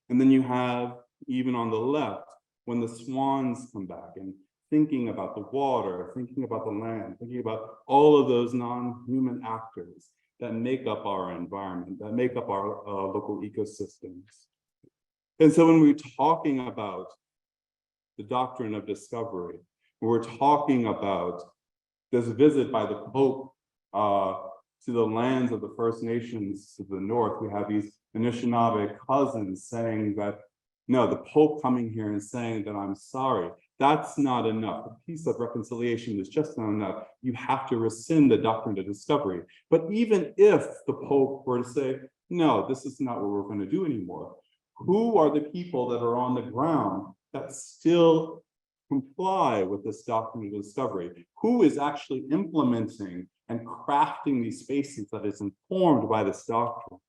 And then you have, even on the left, when the swans come back and thinking about the water, thinking about the land, thinking about all of those non-human actors that make up our environment, that make up our local ecosystems. And so when we're talking about the doctrine of discovery, we're talking about this visit by the Pope to the lands of the First Nations to the north. We have these Anishinaabe cousins saying that, no, the Pope coming here and saying that I'm sorry, that's not enough. A piece of reconciliation is just not enough. You have to rescind the doctrine of discovery. But even if the Pope were to say, no, this is not what we're going to do anymore, who are the people that are on the ground that still comply with this doctrine of discovery? Who is actually implementing and crafting these spaces that is informed by this doctrine?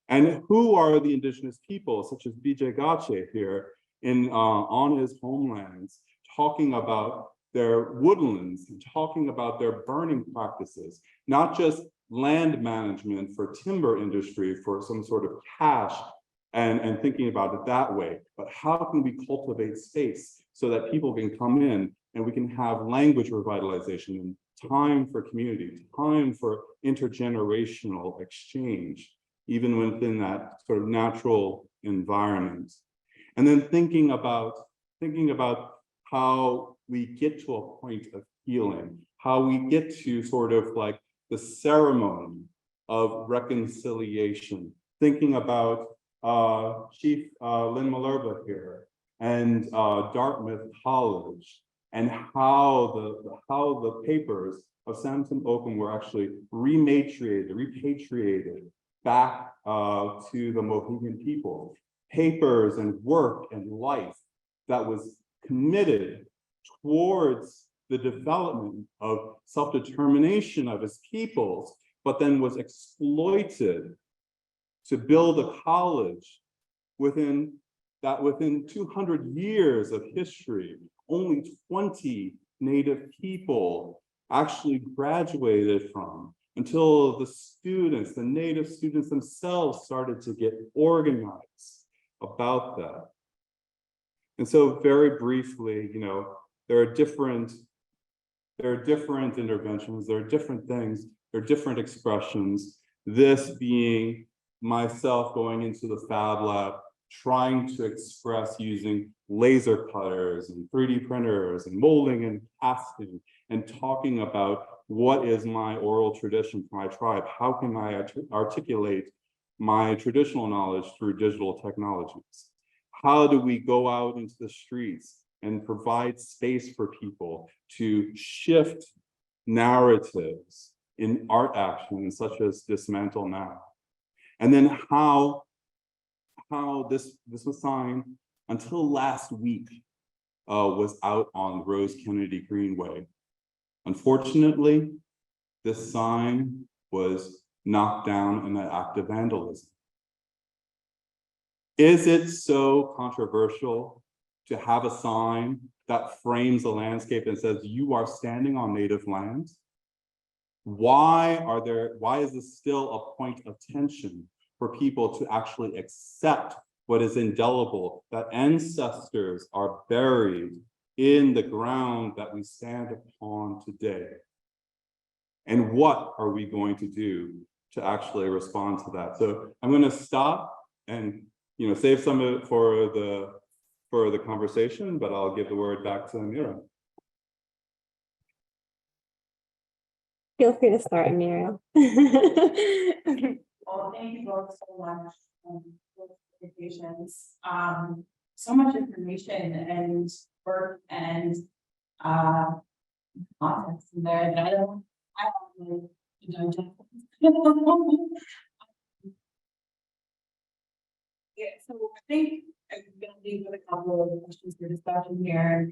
And who are the indigenous people, such as BJ Gache here on his homelands, talking about their woodlands and talking about their burning practices, not just land management for timber industry for some sort of cash and thinking about it that way, but how can we cultivate space so that people can come in and we can have language revitalization and time for community, time for intergenerational exchange, even within that sort of natural environment. And then thinking about how we get to a point of healing, how we get to sort of like the ceremony of reconciliation, thinking about Chief Lynn Malerba here and Dartmouth College, and how the papers of Samson Okum were actually repatriated back to the Mohegan people. Papers and work and life that was committed towards the development of self-determination of his peoples, but then was exploited to build a college within 200 years of history. Only 20 Native people actually graduated from, until the Native students themselves started to get organized about that. And so very briefly, there are different interventions, there are different things, there are different expressions. This being myself going into the Fab Lab, trying to express using laser cutters and 3D printers and molding and casting, and talking about what is my oral tradition for my tribe? How can I articulate my traditional knowledge through digital technologies? How do we go out into the streets and provide space for people to shift narratives in art action, such as Dismantle Now? And then how this was signed until last week was out on Rose Kennedy Greenway. Unfortunately, this sign was knocked down in an act of vandalism. Is it so controversial to have a sign that frames the landscape and says you are standing on Native land? Why is this still a point of tension for people to actually accept what is indelible, that ancestors are buried in the ground that we stand upon today? And what are we going to do to actually respond to that? So I'm going to stop and save some of it for the conversation, but I'll give the word back to Amira. Feel free to start, Amira. Well, thank you both so much for the presentations. So much information and work and context in there that I don't really Yeah, so I think I'm gonna leave with a couple of questions for discussion here.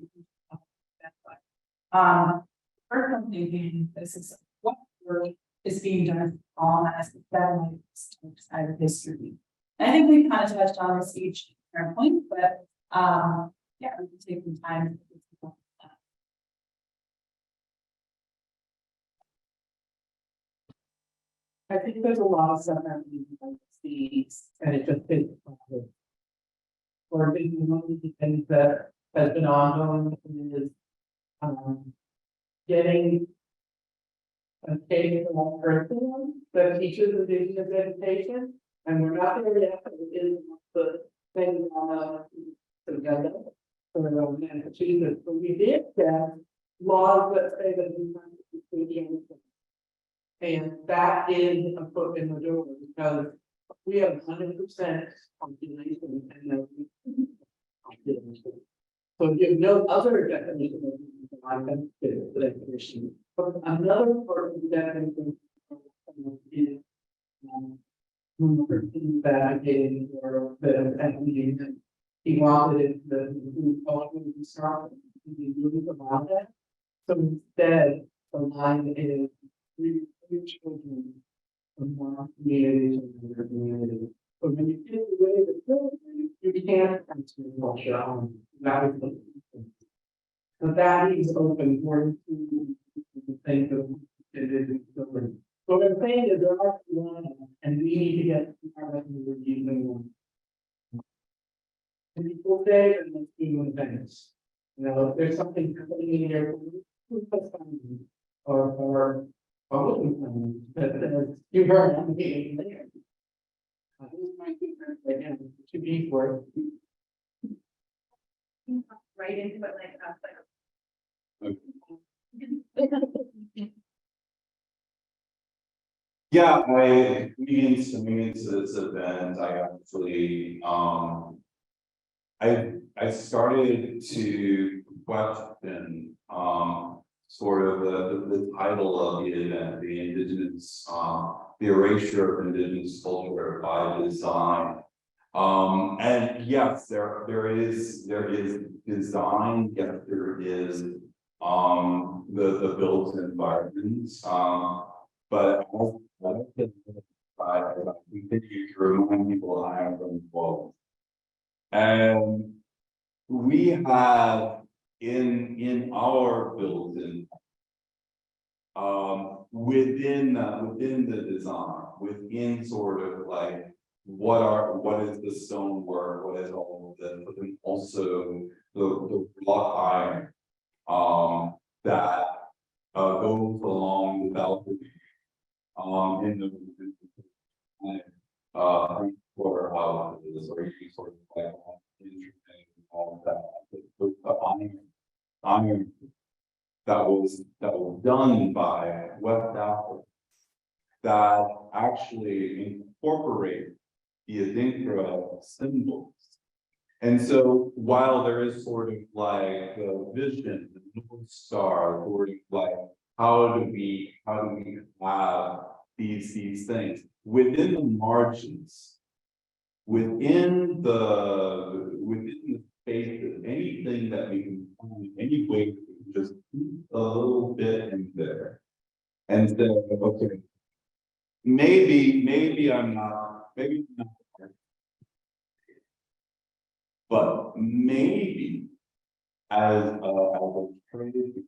First I'm thinking, this is what work is being done on as the side of history. I think we've kind of touched on this each at our point, but yeah, we can take some time to think about that. I think there's a lot of stuff happening behind the scenes, and it just takes time. Or maybe one of the things that has been ongoing is getting a K-12 curriculum that teaches Indigenous education, and we're not there yet, but it is the thing on the agenda for and achieve it. But we did get laws that say that we have to teach, and that is a foot in the door because we have 100% population and population. So you have no other definition of the definition. But another part of the definition is advocating for the ethnic. He wanted the cultural construction to be moved about that. So instead, the line is three children from one community to another community. But when you take away the children, you can't transfer culture on. That is the so that is open for to think of it. So what I'm saying is there are one, and we need to get our review them. And people say that let's do events. If there's something happening in your or that says you heard on the meeting there. This might be again to be for Right into it like that. Yeah, I coming into this event, I actually I started to question sort of the title of the event, the Indigenous the Erasure of Indigenous Culture by Design. And yes, there is design, yes, there is the built environments, but I continue to remind people I am involved. And we have in our building within the design, within sort of like what is the stonework, what is all of this, but then also the wrought iron that goes along the balcony in the quarter houses, or you sort of like all that the iron that was done by West Africa that actually incorporate the Adinkra symbols. And so while there is sort of like the vision, the North Star, sort of like how do we have these things within the margins, within the spaces, anything that we can find, any way we can just put a little bit in there. And so, okay, maybe I'm not, but maybe as a trained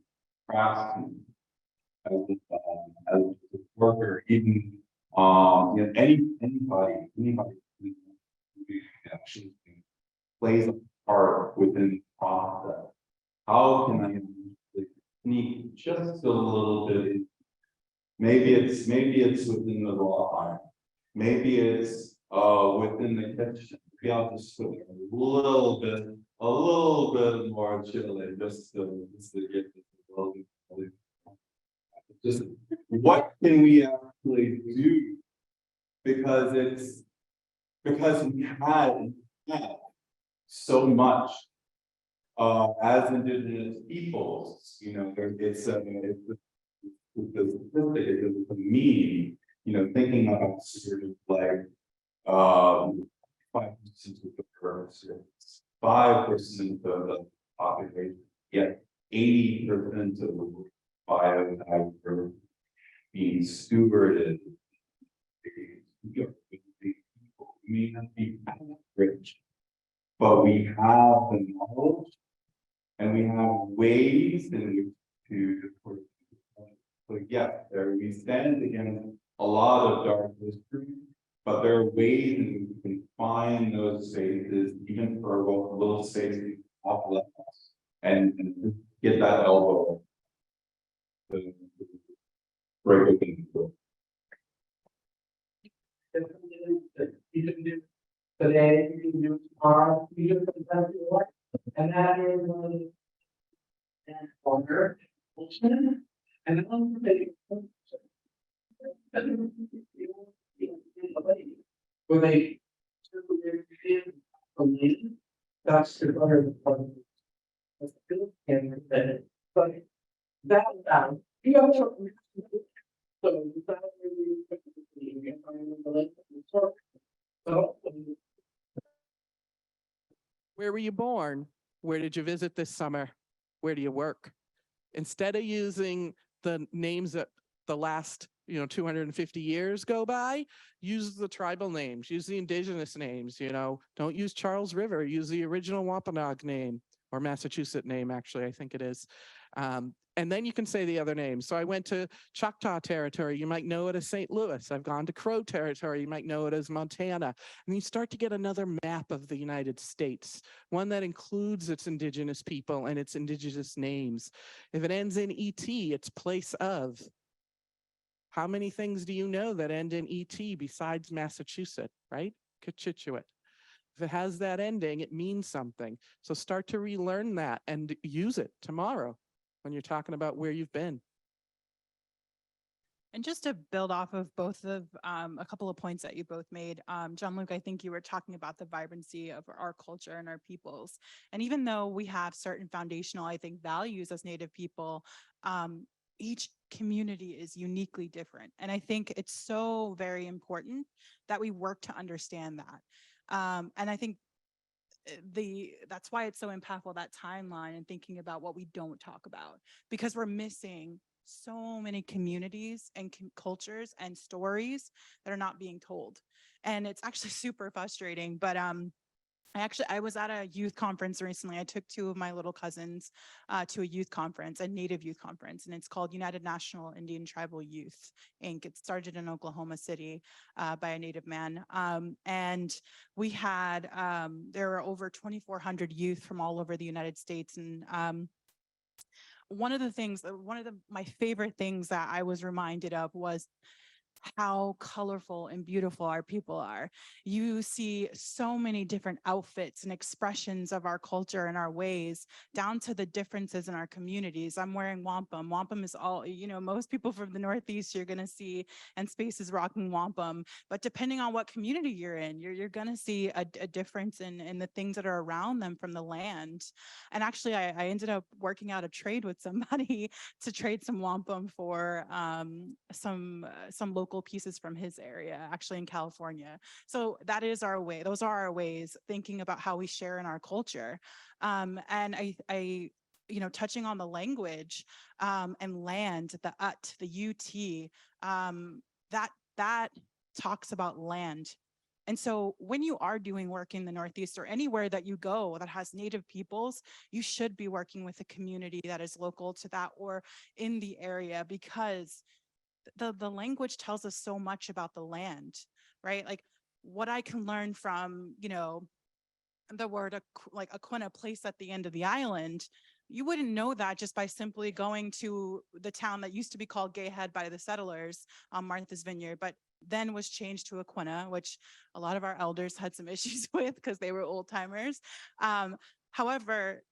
craftsman, as a worker, even anybody who actually plays a part within the process. How can I sneak just a little bit in? Maybe it's within the raw iron. Maybe it's within the kitchen. we have to swim a little bit more chilly just to get this world. Just what can we actually do? Because we had so much as Indigenous peoples, you know, it's a meme, you know, thinking about sort of like 5% of the currency, 5% of the population, yet 80% of the biodiversity being stewarded. We may not be rich, but we have the knowledge and we have ways in which to. So yeah, we stand against a lot of dark history, but there are ways in which we can find those spaces, even for a little space off left, and get that elbow to break open the door. You can do today, you can do tomorrow, you can do that you like, and that is and longer. And then when they that's the butter the part. That's good and but that you have something. So that where were you born? Where did you visit this summer? Where do you work? Instead of using the names that the last 250 years go by, use the tribal names, use the indigenous names, don't use Charles River, use the original Wampanoag name, or Massachusetts name, actually, I think it is. And then you can say the other names. So I went to Choctaw territory, you might know it as St. Louis. I've gone to Crow territory, you might know it as Montana. And you start to get another map of the United States, one that includes its indigenous people and its indigenous names. If it ends in ET, it's place of. How many things do you know that end in ET besides Massachusetts, right? Cochituate. If it has that ending, it means something. So start to relearn that and use it tomorrow when you're talking about where you've been. And just to build off of both of a couple of points that you both made, Jean-Luc, I think you were talking about the vibrancy of our culture and our peoples. And even though we have certain foundational, I think, values as Native people, each community is uniquely different. And I think it's so very important that we work to understand that. And I think that's why it's so impactful, that timeline, and thinking about what we don't talk about, because we're missing so many communities and cultures and stories that are not being told. And it's actually super frustrating, but I was at a youth conference recently. I took two of my little cousins to a youth conference, a Native youth conference, and it's called United National Indian Tribal Youth, Inc. It started in Oklahoma City by a Native man. And we had, there were over 2,400 youth from all over the United States. And one of my favorite things that I was reminded of was how colorful and beautiful our people are. You see so many different outfits and expressions of our culture and our ways, down to the differences in our communities. I'm wearing wampum. Wampum is all, most people from the Northeast you're gonna see, and spaces rocking wampum. But depending on what community you're in, you're gonna see a difference in the things that are around them from the land. And actually, I ended up working out a trade with somebody to trade some wampum for some local pieces from his area, actually in California. So that is our way. Those are our ways, thinking about how we share in our culture. And I touching on the language and land, the ut, the ut, that talks about land. And so when you are doing work in the Northeast or anywhere that you go that has Native peoples, you should be working with a community that is local to that or in the area, because the language tells us so much about the land, right? Like what I can learn from, the word like Aquinnah, place at the end of the island, you wouldn't know that just by simply going to the town that used to be called Gayhead by the settlers on Martha's Vineyard. But then was changed to Aquinnah, which a lot of our elders had some issues with because they were old timers. However,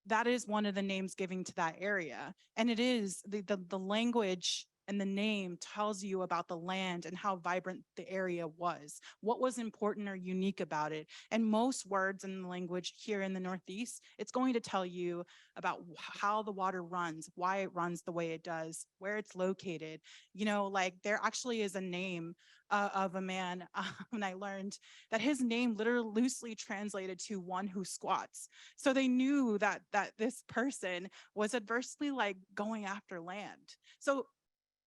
that is one of the names giving to that area. And it is the language and the name tells you about the land and how vibrant the area was, what was important or unique about it. And most words in the language here in the Northeast, it's going to tell you about how the water runs, why it runs the way it does, where it's located. You know, like there actually is a name of a man, and I learned that his name literally loosely translated to one who squats. So they knew that this person was adversely like going after land. So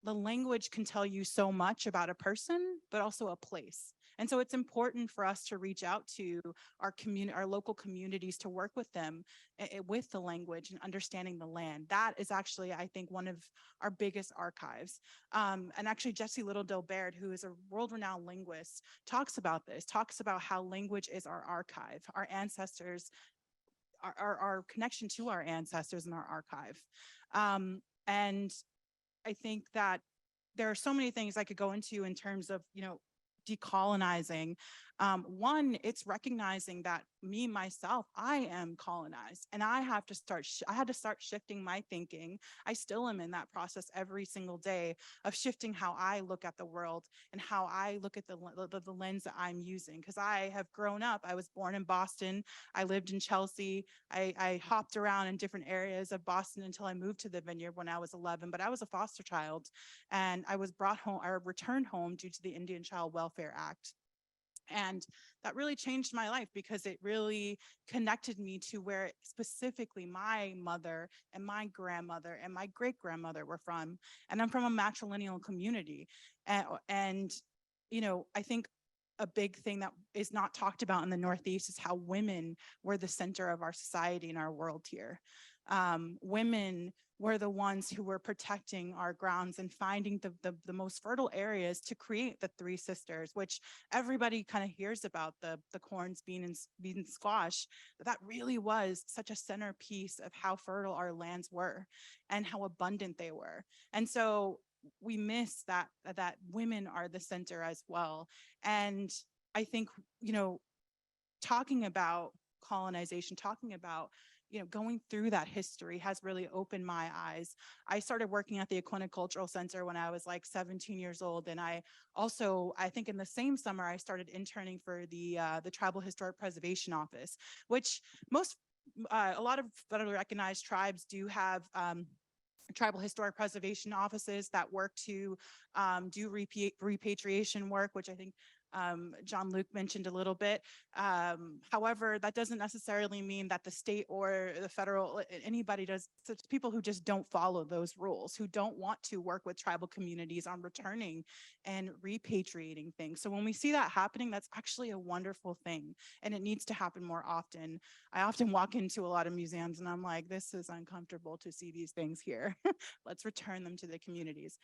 the language can tell you so much about a person, but also a place. And so it's important for us to reach out to our community, our local communities, to work with them with the language and understanding the land. That is actually, I think, one of our biggest archives. And actually Jessie Little-Dilbert, who is a world-renowned linguist, talks about this, talks about how language is our archive, our ancestors, our connection to our ancestors and our archive. And I think that there are so many things I could go into in terms of, you know, decolonizing. One, it's recognizing that me, myself, I am colonized and I have to start, I had to start shifting my thinking. I still am in that process every single day of shifting how I look at the world and how I look at the lens that I'm using. Because I have grown up, I was born in Boston, I lived in Chelsea, I hopped around in different areas of Boston until I moved to the Vineyard when I was 11, but I was a foster child and I was brought home, or returned home due to the Indian Child Welfare Act. And that really changed my life because it really connected me to where specifically my mother and my grandmother and my great-grandmother were from. And I'm from a matrilineal community. And you know, I think a big thing that is not talked about in the Northeast is how women were the center of our society and our world here. Women were the ones who were protecting our grounds and finding the most fertile areas to create the Three Sisters, which everybody kind of hears about, the corns, beans, and squash. But that really was such a centerpiece of how fertile our lands were and how abundant they were. And so we miss that women are the center as well. And I think, you know, talking about colonization, talking about, you know, going through that history has really opened my eyes. I started working at the Aquinnah Cultural Center when I was like 17 years old. And I also, I think in the same summer, I started interning for the Tribal Historic Preservation Office, which a lot of federally recognized tribes do have tribal historic preservation offices that work to do repatriation work, which I think Jean-Luc mentioned a little bit. However, that doesn't necessarily mean that the state or the federal, anybody does. It's people who just don't follow those rules, who don't want to work with tribal communities on returning and repatriating things. So when we see that happening, that's actually a wonderful thing, and it needs to happen more often. I often walk into a lot of museums and I'm like, this is uncomfortable to see these things here. Let's return them to the communities.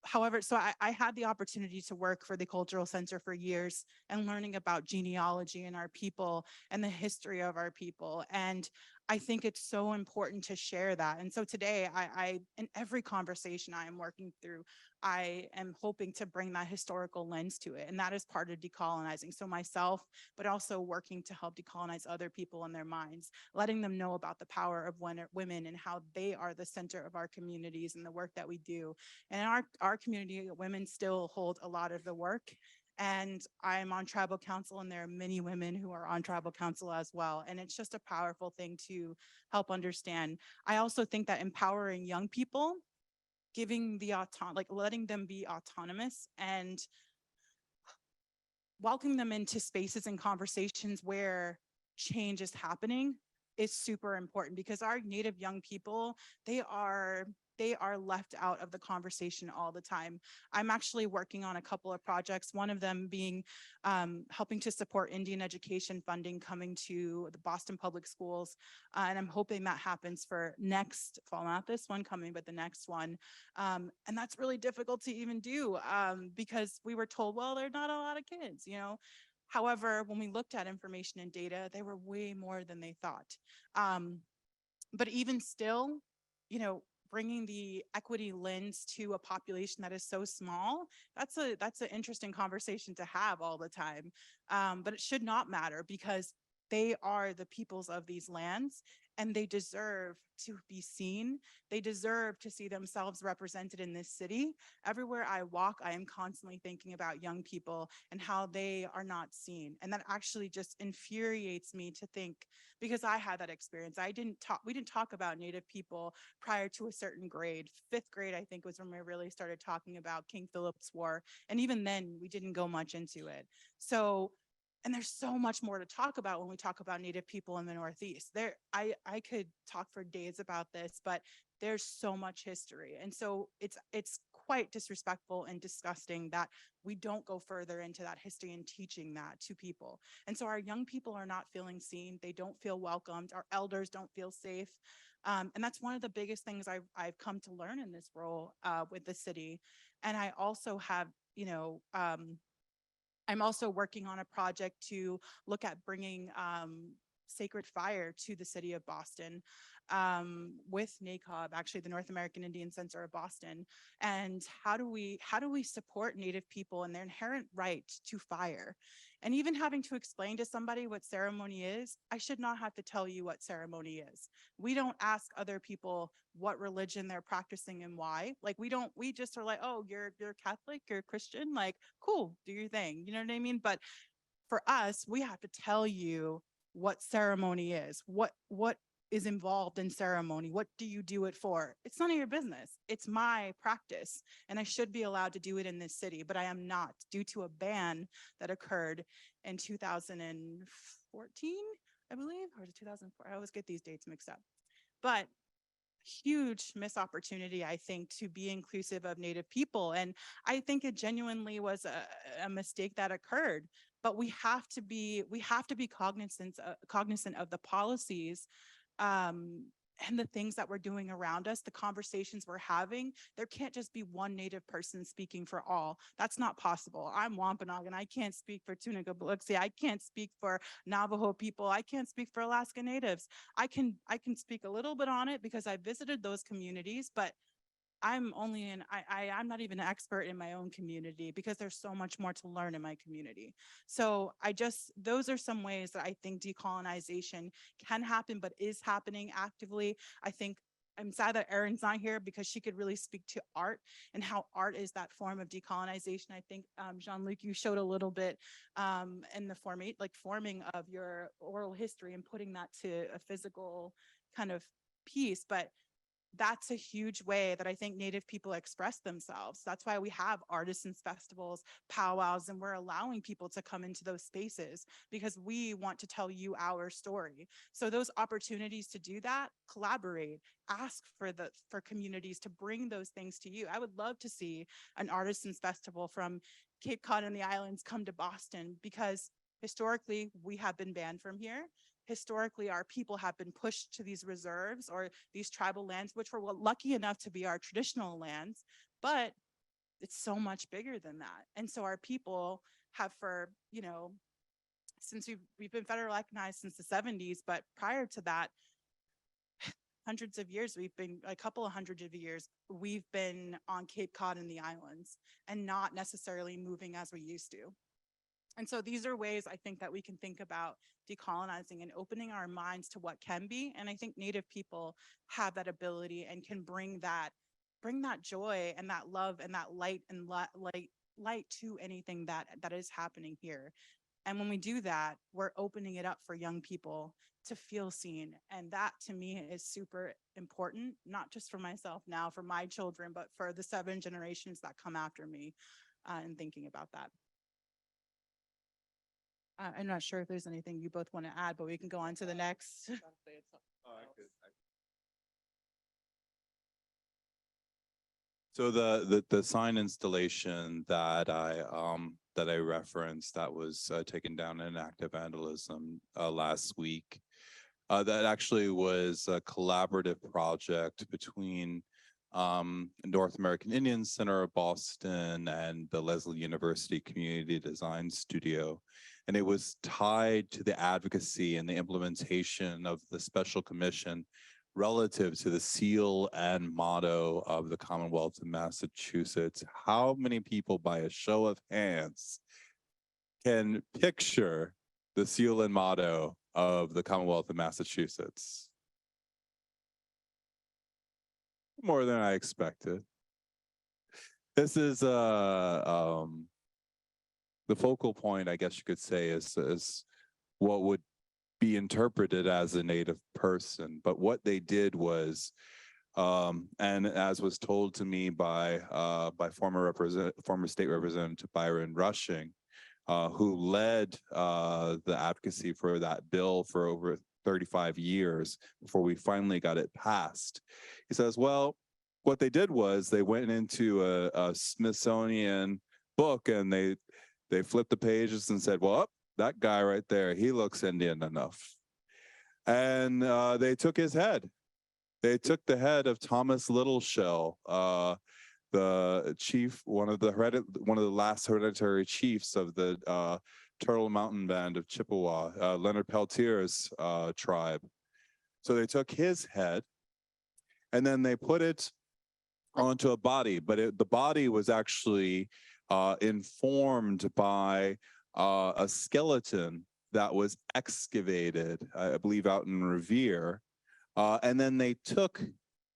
However, so I had the opportunity to work for the Cultural Center for years and learning about genealogy and our people and the history of our people. And I think it's so important to share that. And so today, I in every conversation I am working through, I am hoping to bring that historical lens to it. And that is part of decolonizing. So myself, but also working to help decolonize other people in their minds, letting them know about the power of women and how they are the center of our communities and the work that we do. And in our community, women still hold a lot of the work. And I'm on tribal council, and there are many women who are on tribal council as well. And it's just a powerful thing to help understand. I also think that empowering young people, giving the letting them be autonomous and welcoming them into spaces and conversations where change is happening is super important, because our Native young people, they are left out of the conversation all the time. I'm actually working on a couple of projects, one of them being helping to support Indian education funding coming to the Boston Public Schools. And I'm hoping that happens for next fall, not this one coming, but the next one. And that's really difficult to even do because we were told, well, there are not a lot of kids, you know. However, when we looked at information and data, they were way more than they thought. But even still, you know, bringing the equity lens to a population that is so small, that's an interesting conversation to have all the time. But it should not matter, because they are the peoples of these lands, and they deserve to be seen. They deserve to see themselves represented in this city. Everywhere I walk, I am constantly thinking about young people and how they are not seen. And that actually just infuriates me to think, because I had that experience. We didn't talk about Native people prior to a certain grade. 5th grade, I think, was when we really started talking about King Philip's War. And even then, we didn't go much into it. So, and there's so much more to talk about when we talk about Native people in the Northeast. I could talk for days about this, but there's so much history. And so it's quite disrespectful and disgusting that we don't go further into that history and teaching that to people. And so our young people are not feeling seen. They don't feel welcomed. Our elders don't feel safe. And that's one of the biggest things I've come to learn in this role with the city. And I also have, I'm also working on a project to look at bringing sacred fire to the city of Boston with NACOB, actually the North American Indian Center of Boston. And how do we support Native people and their inherent right to fire? And even having to explain to somebody what ceremony is, I should not have to tell you what ceremony is. We don't ask other people what religion they're practicing and why. Like we just are like, oh, you're Catholic, you're Christian, like, cool, do your thing. You know what I mean? But for us, we have to tell you what ceremony is, what is involved in ceremony. What do you do it for? It's none of your business. It's my practice, and I should be allowed to do it in this city, but I am not, due to a ban that occurred in 2014, I believe, or 2004. I always get these dates mixed up. But huge missed opportunity, I think, to be inclusive of Native people. And I think it genuinely was a mistake that occurred. But we have to be cognizant of the policies and the things that we're doing around us, the conversations we're having. There can't just be one Native person speaking for all. That's not possible. I'm Wampanoag, and I can't speak for Tunica-Biloxi. I can't speak for Navajo people. I can't speak for Alaska Natives. I can speak a little bit on it because I visited those communities, but I'm not even an expert in my own community because there's so much more to learn in my community. So those are some ways that I think decolonization can happen, but is happening actively. I think I'm sad that Erin's not here because she could really speak to art and how art is that form of decolonization. I think Jean-Luc, you showed a little bit in the forming of your oral history and putting that to a physical kind of piece, but that's a huge way that I think Native people express themselves. That's why we have artisans festivals, powwows, and we're allowing people to come into those spaces because we want to tell you our story. So those opportunities to do that, collaborate, ask for communities to bring those things to you. I would love to see an artisans festival from Cape Cod and the islands come to Boston, because historically we have been banned from here. Historically, our people have been pushed to these reserves or these tribal lands, which were lucky enough to be our traditional lands, but it's so much bigger than that. And so our people have since we've been federally recognized since the 70s, but prior to that, hundreds of years, a couple of hundreds of years, we've been on Cape Cod and the islands and not necessarily moving as we used to. And so these are ways I think that we can think about decolonizing and opening our minds to what can be. And I think Native people have that ability and can bring that joy and that love and that light to anything that is happening here. And when we do that, we're opening it up for young people to feel seen. And that to me is super important, not just for myself now, for my children, but for the 7 generations that come after me, and thinking about that. I'm not sure if there's anything you both want to add, but we can go on to the next. So the sign installation that I referenced that was taken down in active vandalism last week, that actually was a collaborative project between North American Indian Center of Boston and the Lesley University Community Design Studio. And it was tied to the advocacy and the implementation of the special commission relative to the seal and motto of the Commonwealth of Massachusetts. How many people, by a show of hands, can picture the seal and motto of the Commonwealth of Massachusetts? More than I expected. This is the focal point, I guess you could say, is what would be interpreted as a Native person. But what they did was, and as was told to me by former State Representative Byron Rushing, who led the advocacy for that bill for over 35 years before we finally got it passed. He says, well, what they did was they went into a Smithsonian book and they flipped the pages and said, well, that guy right there, he looks Indian enough. And they took his head. They took the head of Thomas Littleshell, the chief, one of the last hereditary chiefs of the Turtle Mountain Band of Chippewa, Leonard Peltier's tribe. So they took his head and then they put it onto a body, but the body was actually informed by a skeleton that was excavated, I believe, out in Revere. And then they took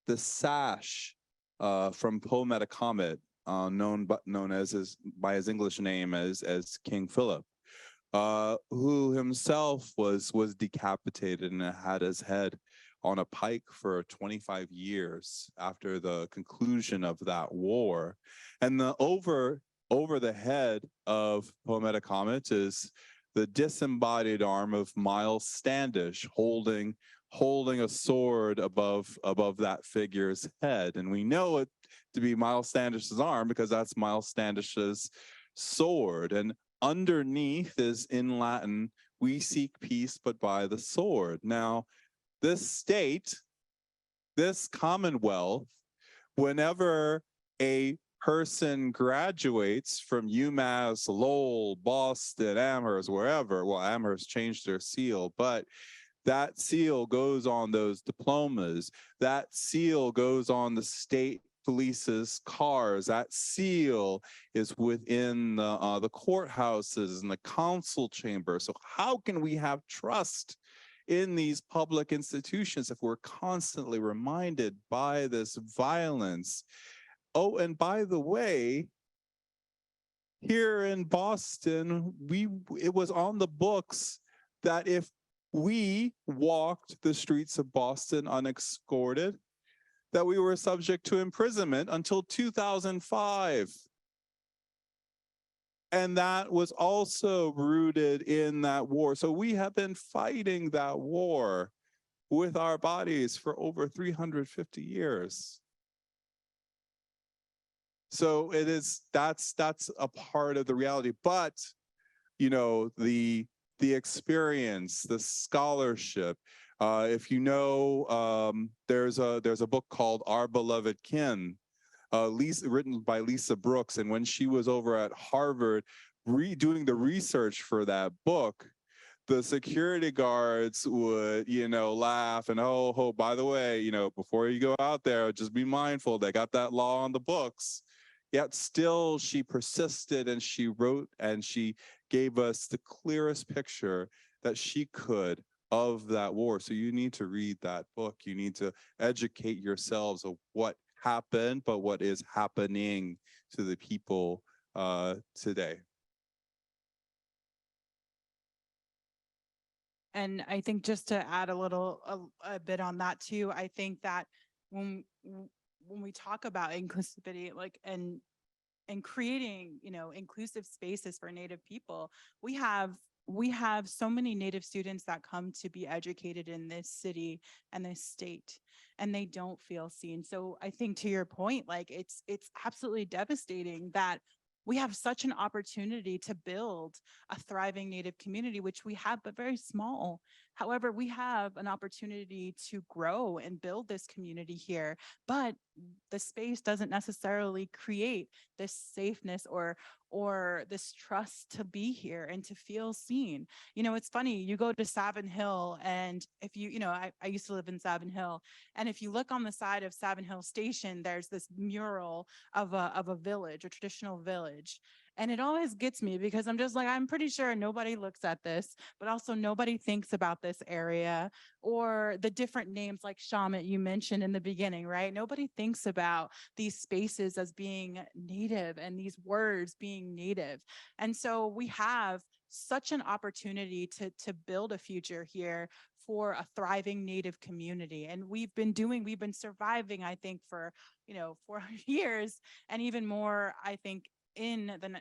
the sash from Poe Metacomet, known as by his English name as King Philip, who himself was decapitated and had his head on a pike for 25 years after the conclusion of that war. And over the head of Poe Metacomet is the disembodied arm of Miles Standish holding a sword above that figure's head. And we know it to be Miles Standish's arm because that's Miles Standish's sword. And underneath is in Latin, "We seek peace, but by the sword." Now, this state, this Commonwealth, whenever a person graduates from UMass, Lowell, Boston, Amherst, wherever, well, Amherst changed their seal, but that seal goes on those diplomas. That seal goes on the state police's cars. That seal is within the courthouses and the council chamber. So how can we have trust in these public institutions if we're constantly reminded by this violence? Oh, and by the way, here in Boston, it was on the books that if we walked the streets of Boston unescorted, that we were subject to imprisonment until 2005. And that was also rooted in that war. So we have been fighting that war with our bodies for over 350 years. So that's a part of the reality. But, you know, the experience, the scholarship, if you know, there's a book called Our Beloved Kin, written by Lisa Brooks. And when she was over at Harvard doing the research for that book, the security guards would, you know, laugh and, oh, by the way, you know, before you go out there, just be mindful, they got that law on the books. Yet still she persisted and she wrote and she gave us the clearest picture that she could of that war. So you need to read that book. You need to educate yourselves of what happened, but what is happening to the people today. And I think just to add a bit on that too, I think that when we talk about inclusivity, like, and creating, you know, inclusive spaces for Native people, we have so many Native students that come to be educated in this city and this state, and they don't feel seen. So I think to your point, like, it's absolutely devastating that we have such an opportunity to build a thriving Native community, which we have, but very small. However, we have an opportunity to grow and build this community here, but the space doesn't necessarily create this safeness or this trust to be here and to feel seen. You know, it's funny, you go to Savin Hill, and if I used to live in Savin Hill, and if you look on the side of Savin Hill Station, there's this mural of a village, a traditional village. And it always gets me because I'm just like, I'm pretty sure nobody looks at this, but also nobody thinks about this area or the different names like Shamit you mentioned in the beginning, right? Nobody thinks about these spaces as being native and these words being native. And so we have such an opportunity to build a future here for a thriving Native community. And we've been surviving, I think, for 400 years, and even more, I think, in the,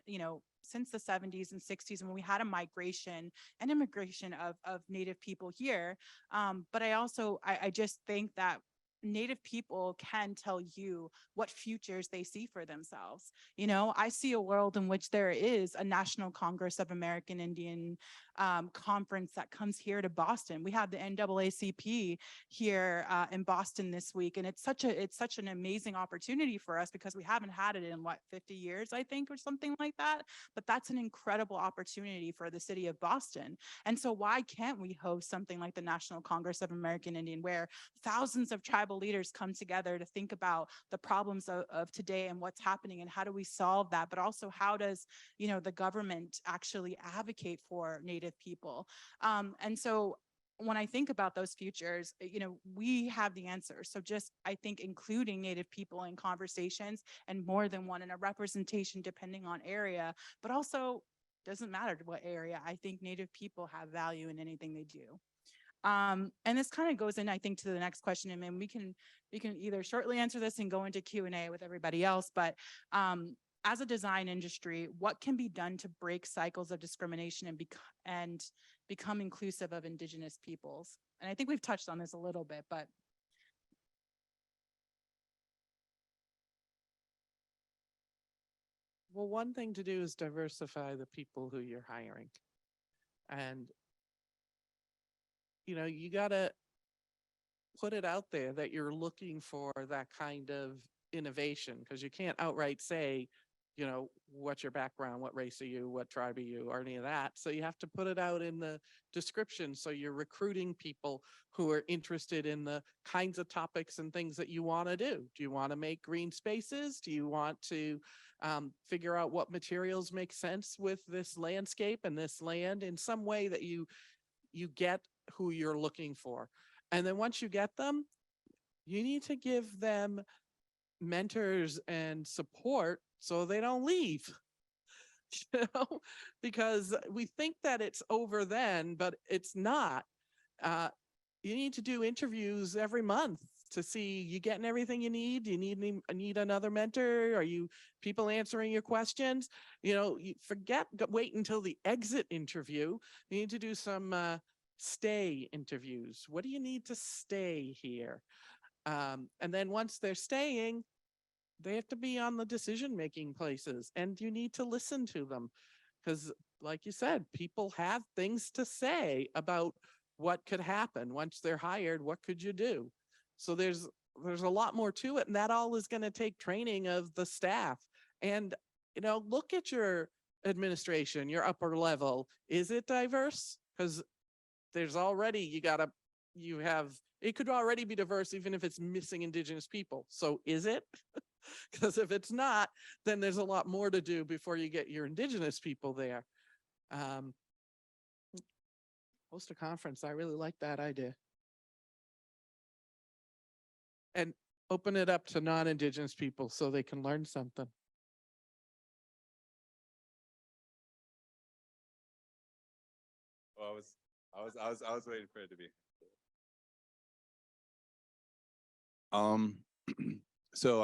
since the 70s and 60s, when we had a migration and immigration of Native people here. But I just think that Native people can tell you what futures they see for themselves. I see a world in which there is a National Congress of American Indian conference that comes here to Boston. We have the NAACP here in Boston this week, and it's such an amazing opportunity for us because we haven't had it in 50 years, I think, or something like that. But that's an incredible opportunity for the city of Boston. And so why can't we host something like the National Congress of American Indian, where thousands of tribal leaders come together to think about the problems of today and what's happening and how do we solve that, but also how does the government actually advocate for Native people. And so when I think about those futures, we have the answer. So just, I think, including Native people in conversations, and more than one, in a representation depending on area, but also doesn't matter what area. I think Native people have value in anything they do. And this kind of goes in, I think, to the next question, and then we can either shortly answer this and go into Q&A with everybody else. But as a design industry, what can be done to break cycles of discrimination and become inclusive of Indigenous peoples? And I think we've touched on this a little bit, but. Well, one thing to do is diversify the people who you're hiring. And you got to put it out there that you're looking for that kind of innovation, because you can't outright say, what's your background, what race are you, what tribe are you, or any of that. So you have to put it out in the description. So you're recruiting people who are interested in the kinds of topics and things that you want to do. Do you want to make green spaces? Do you want to figure out what materials make sense with this landscape and this land in some way that you get who you're looking for? And then once you get them, you need to give them mentors and support so they don't leave, because we think that it's over then, but it's not. You need to do interviews every month to see you getting everything you need. Do you need another mentor? Are you people answering your questions? You wait until the exit interview. You need to do some stay interviews. What do you need to stay here? And then once they're staying, they have to be on the decision-making places, and you need to listen to them, because like you said, people have things to say about what could happen once they're hired. What could you do? So there's a lot more to it, and that all is going to take training of the staff. And look at your administration, your upper level. Is it diverse? Because there's already, it could already be diverse even if it's missing Indigenous people. So is it? Because if it's not, then there's a lot more to do before you get your Indigenous people there. Host a conference. I really like that idea. And open it up to non-Indigenous people so they can learn something. Well, I was waiting for it to be. So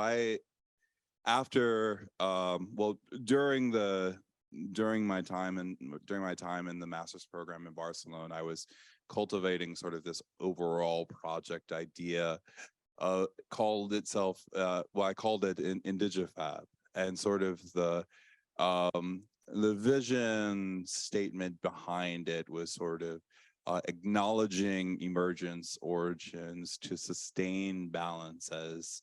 during my time in the master's program in Barcelona, I was cultivating sort of this overall project idea, I called it Indigifab, and sort of the vision statement behind it was sort of acknowledging emergence, origins to sustain balance as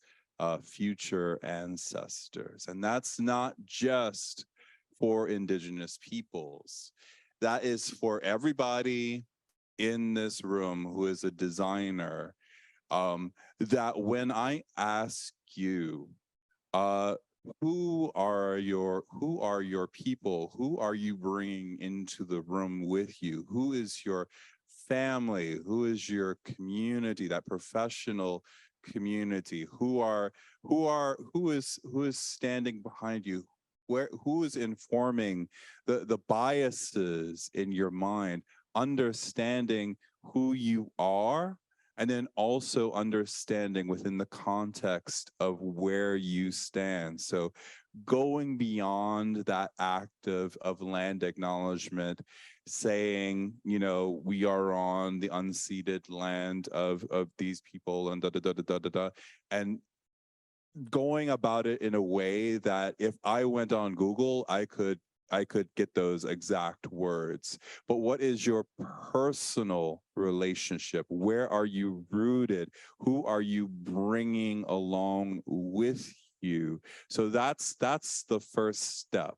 future ancestors. And that's not just for Indigenous peoples. That is for everybody in this room who is a designer. That when I ask you, who are your people? Who are you bringing into the room with you? Who is your family? Who is your community, that professional community? Who is standing behind you? Who is informing the biases in your mind, understanding who you are, and then also understanding within the context of where you stand. So going beyond that act of land acknowledgement, saying, you know, we are on the unceded land of these people and and going about it in a way that if I went on Google, I could get those exact words. But what is your personal relationship? Where are you rooted? Who are you bringing along with you? So that's the first step.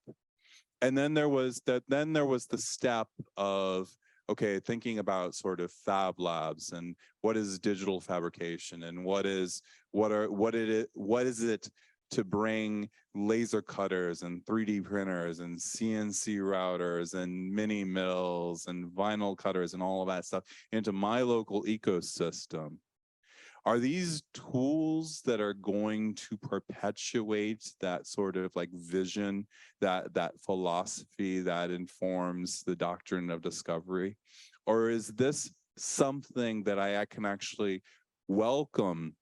And then there was the step of, okay, thinking about sort of fab labs and what is digital fabrication and what is it to bring laser cutters and 3D printers and CNC routers and mini mills and vinyl cutters and all of that stuff into my local ecosystem. Are these tools that are going to perpetuate that sort of like vision, that philosophy that informs the doctrine of discovery? Or is this something that I can actually welcome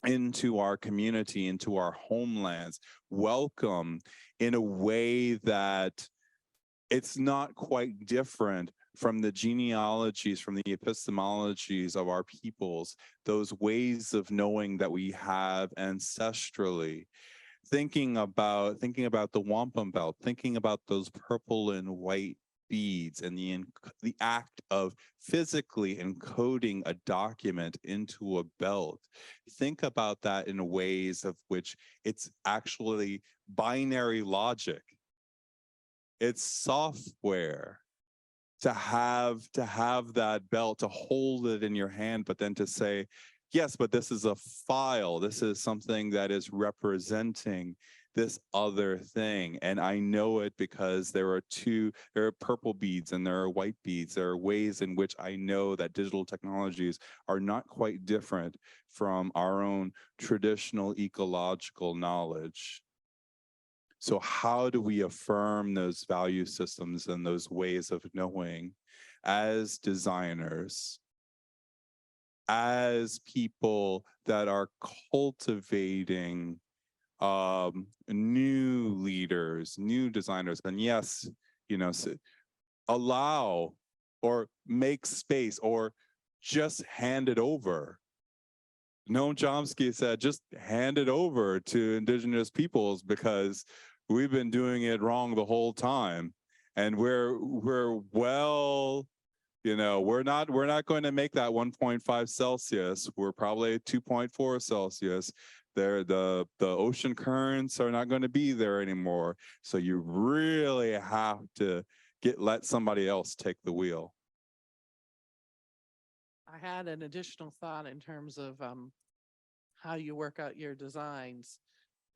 into our community, into our homelands, welcome in a way that it's not quite different from the genealogies, from the epistemologies of our peoples, those ways of knowing that we have ancestrally? Thinking about the wampum belt, thinking about those purple and white beads and the act of physically encoding a document into a belt. Think about that in ways of which it's actually binary logic. It's software to have that belt, to hold it in your hand, but then to say, yes, but this is a file. This is something that is representing this other thing. And I know it because there are purple beads and there are white beads. There are ways in which I know that digital technologies are not quite different from our own traditional ecological knowledge. So how do we affirm those value systems and those ways of knowing as designers, as people that are cultivating new leaders, new designers? And yes, you know, allow or make space or just hand it over. Noam Chomsky said, just hand it over to Indigenous peoples because we've been doing it wrong the whole time. And we're well, you know, we're not going to make that 1.5 Celsius. We're probably 2.4 Celsius. The ocean currents are not going to be there anymore. So you really have to let somebody else take the wheel. I had an additional thought in terms of how you work out your designs.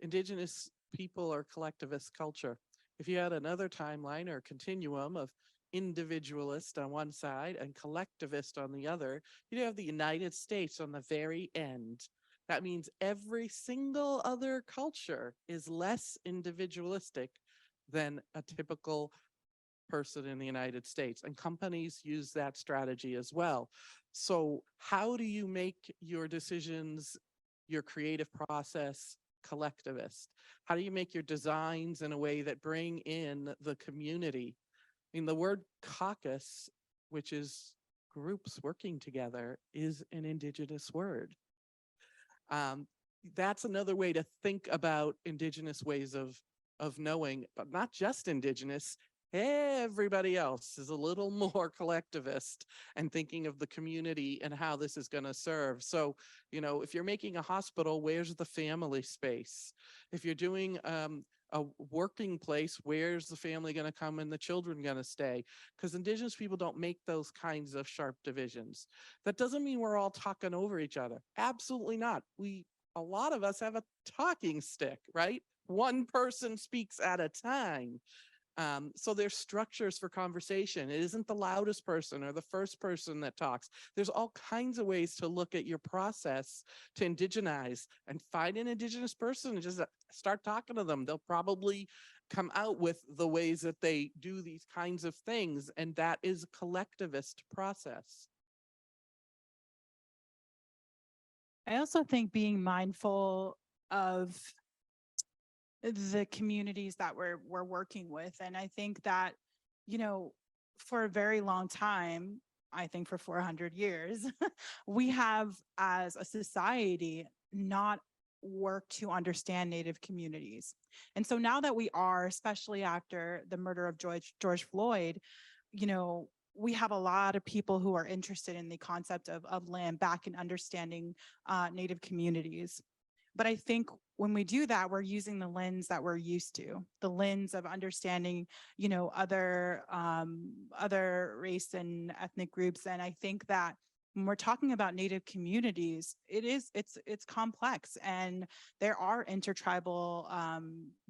Indigenous people or collectivist culture. If you had another timeline or continuum of individualist on one side and collectivist on the other, you'd have the United States on the very end. That means every single other culture is less individualistic than a typical person in the United States. And companies use that strategy as well. So how do you make your decisions, your creative process, collectivist? How do you make your designs in a way that bring in the community? I mean, the word caucus, which is groups working together, is an Indigenous word. That's another way to think about Indigenous ways of knowing, but not just Indigenous, Everybody else is a little more collectivist and thinking of the community and how this is going to serve. So, you know, if you're making a hospital, where's the family space? If you're doing a working place, where's the family going to come and the children going to stay? Because Indigenous people don't make those kinds of sharp divisions. That doesn't mean we're all talking over each other. Absolutely not. A lot of us have a talking stick, right? One person speaks at a time. So there's structures for conversation. It isn't the loudest person or the first person that talks. There's all kinds of ways to look at your process to indigenize, and find an Indigenous person and just start talking to them. They'll probably come out with the ways that they do these kinds of things. And that is a collectivist process. I also think being mindful of the communities that we're working with. And I think that, you know, for a very long time, I think for 400 years, we have as a society not worked to understand Native communities. And so now that we are, especially after the murder of George Floyd, you know, we have a lot of people who are interested in the concept of land back and understanding Native communities. But I think when we do that, we're using the lens that we're used to, the lens of understanding, you know, other race and ethnic groups. And I think that when we're talking about Native communities, it's complex, and there are intertribal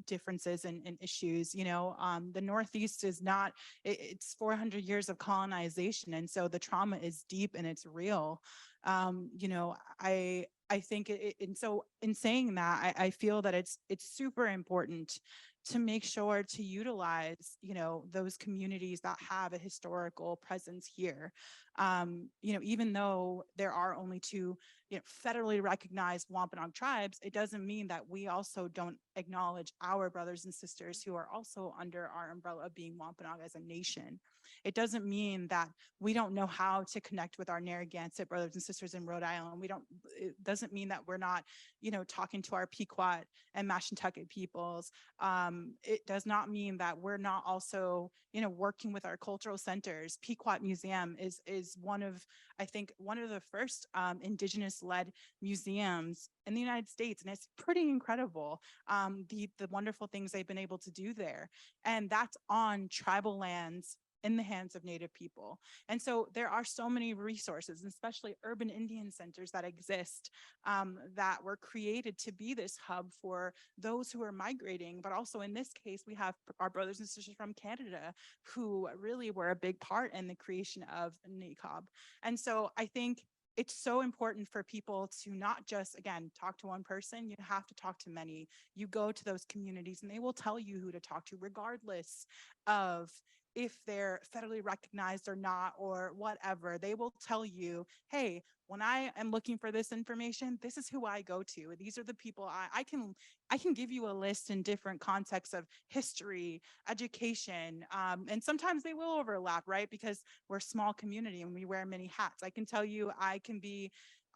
differences and issues. You know, the Northeast is not, it's 400 years of colonization. And so the trauma is deep and it's real. You know, I think and so in saying that, I feel that it's super important to make sure to utilize, you know, those communities that have a historical presence here. You know, even though there are only two, you know, federally recognized Wampanoag tribes, it doesn't mean that we also don't acknowledge our brothers and sisters who are also under our umbrella of being Wampanoag as a nation. It doesn't mean that we don't know how to connect with our Narragansett brothers and sisters in Rhode Island. It doesn't mean that we're not, you know, talking to our Pequot and Mashantucket peoples. It does not mean that we're not also, you know, working with our cultural centers. Pequot Museum is one of, I think, one of the first Indigenous-led museums in the United States, and it's pretty incredible, the wonderful things they've been able to do there. And that's on tribal lands in the hands of Native people. And so there are so many resources, especially urban Indian centers that exist, that were created to be this hub for those who are migrating. But also in this case, we have our brothers and sisters from Canada who really were a big part in the creation of NACOB. And so I think it's so important for people to not just, again, talk to one person. You have to talk to many. You go to those communities and they will tell you who to talk to, regardless of if they're federally recognized or not, or whatever. They will tell you, hey, when I am looking for this information, this is who I go to. These are the people I can give you a list in different contexts of history, education, and sometimes they will overlap, right? Because we're a small community and we wear many hats. I can tell you,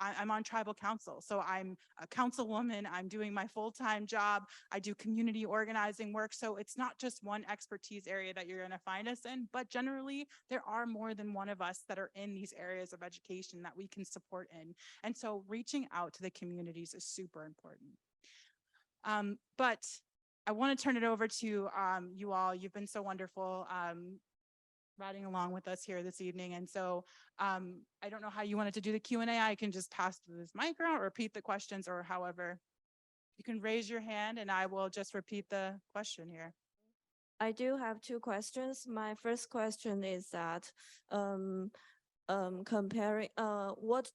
I'm on tribal council. So I'm a councilwoman. I'm doing my full-time job. I do community organizing work. So it's not just one expertise area that you're going to find us in, but generally there are more than one of us that are in these areas of education that we can support in. And so reaching out to the communities is super important. But I want to turn it over to you all. You've been so wonderful riding along with us here this evening. And so I don't know how you wanted to do the Q&A. I can just pass this mic around or repeat the questions, or however. You can raise your hand and I will just repeat the question here. I do have two questions. My first question is that comparing what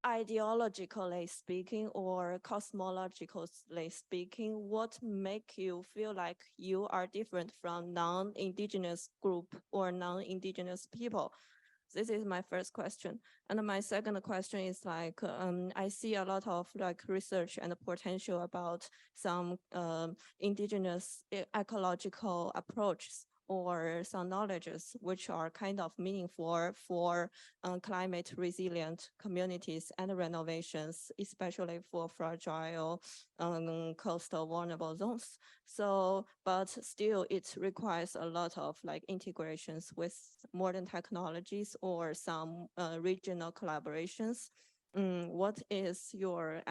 ideologically speaking or cosmologically speaking, what make you feel like you are different from non-Indigenous group or non-Indigenous people? This is my first question. And my second question is like, I see a lot of like research and potential about some Indigenous ecological approaches or some knowledges which are kind of meaningful for climate resilient communities and renovations, especially for fragile coastal vulnerable zones. So, but still it requires a lot of like integrations with modern technologies or some regional collaborations. What is your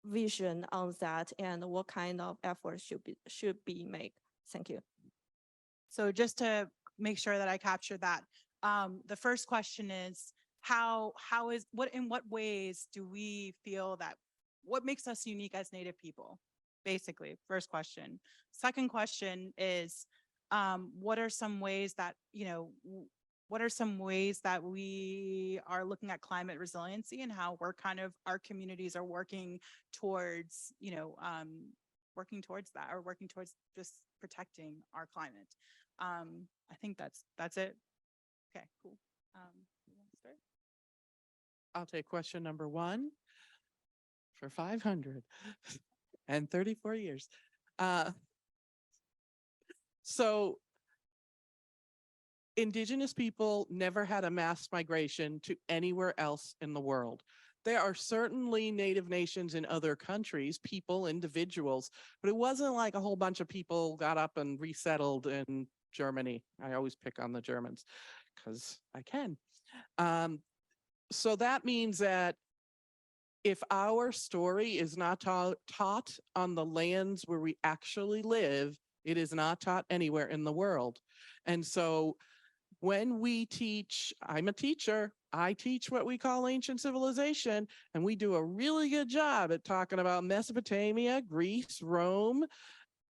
vision on that, and what kind of efforts should be made? Thank you. So just to make sure that I capture that, the first question is in what ways do we feel that, what makes us unique as Native people? Basically, first question. Second question is, what are some ways that, what are some ways that we are looking at climate resiliency and how we're our communities are working towards, working towards that, or working towards just protecting our climate. I think that's it. Okay, cool. You want to start? I'll take question number 1 for 534 years. So Indigenous people never had a mass migration to anywhere else in the world. There are certainly Native nations in other countries, people, individuals, but it wasn't like a whole bunch of people got up and resettled in Germany. I always pick on the Germans because I can. So that means that if our story is not taught on the lands where we actually live, it is not taught anywhere in the world. And so when we teach, I'm a teacher, I teach what we call ancient civilization, and we do a really good job at talking about Mesopotamia, Greece, Rome,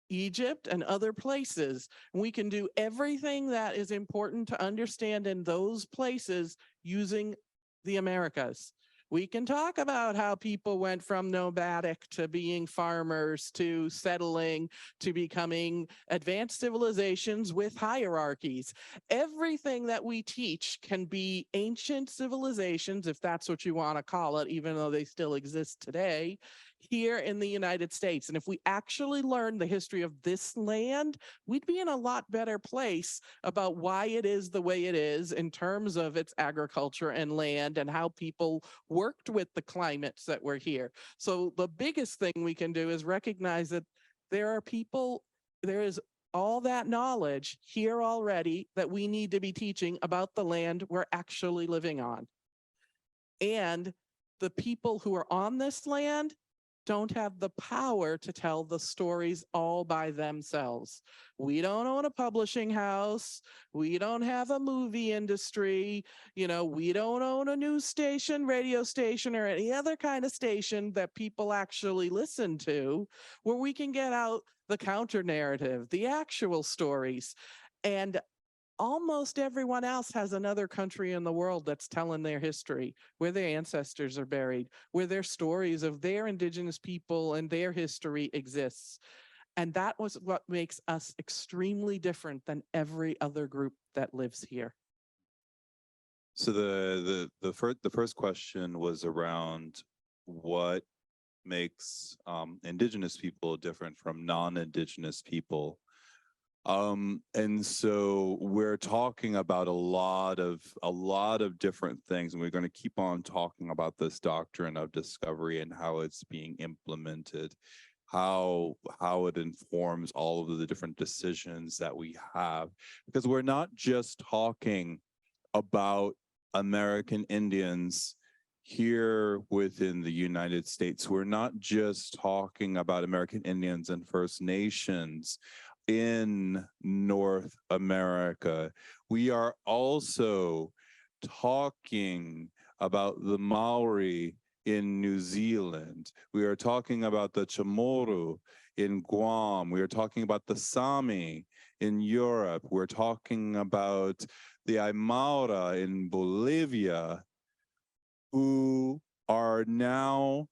Egypt, and other places. And we can do everything that is important to understand in those places using the Americas. We can talk about how people went from nomadic to being farmers to settling to becoming advanced civilizations with hierarchies. Everything that we teach can be ancient civilizations, if that's what you want to call it, even though they still exist today, here in the United States. And if we actually learn the history of this land, we'd be in a lot better place about why it is the way it is in terms of its agriculture and land and how people worked with the climates that were here. So the biggest thing we can do is recognize that there are people, there is all that knowledge here already that we need to be teaching about the land we're actually living on. And the people who are on this land don't have the power to tell the stories all by themselves. We don't own a publishing house. We don't have a movie industry. We don't own a news station, radio station, or any other kind of station that people actually listen to, where we can get out the counter narrative, the actual stories. And almost everyone else has another country in the world that's telling their history, where their ancestors are buried, where their stories of their Indigenous people and their history exists. And that was what makes us extremely different than every other group that lives here. So the first question was around what makes Indigenous people different from non-Indigenous people. And so we're talking about a lot of different things, and we're going to keep on talking about this doctrine of discovery and how it's being implemented, how it informs all of the different decisions that we have, because we're not just talking about American Indians here within the United States. We're not just talking about American Indians and First Nations in North America. We are also talking about the Maori in New Zealand. We are talking about the Chamorro in Guam. We are talking about the Sami in Europe. We're talking about the Aymara in Bolivia, who are now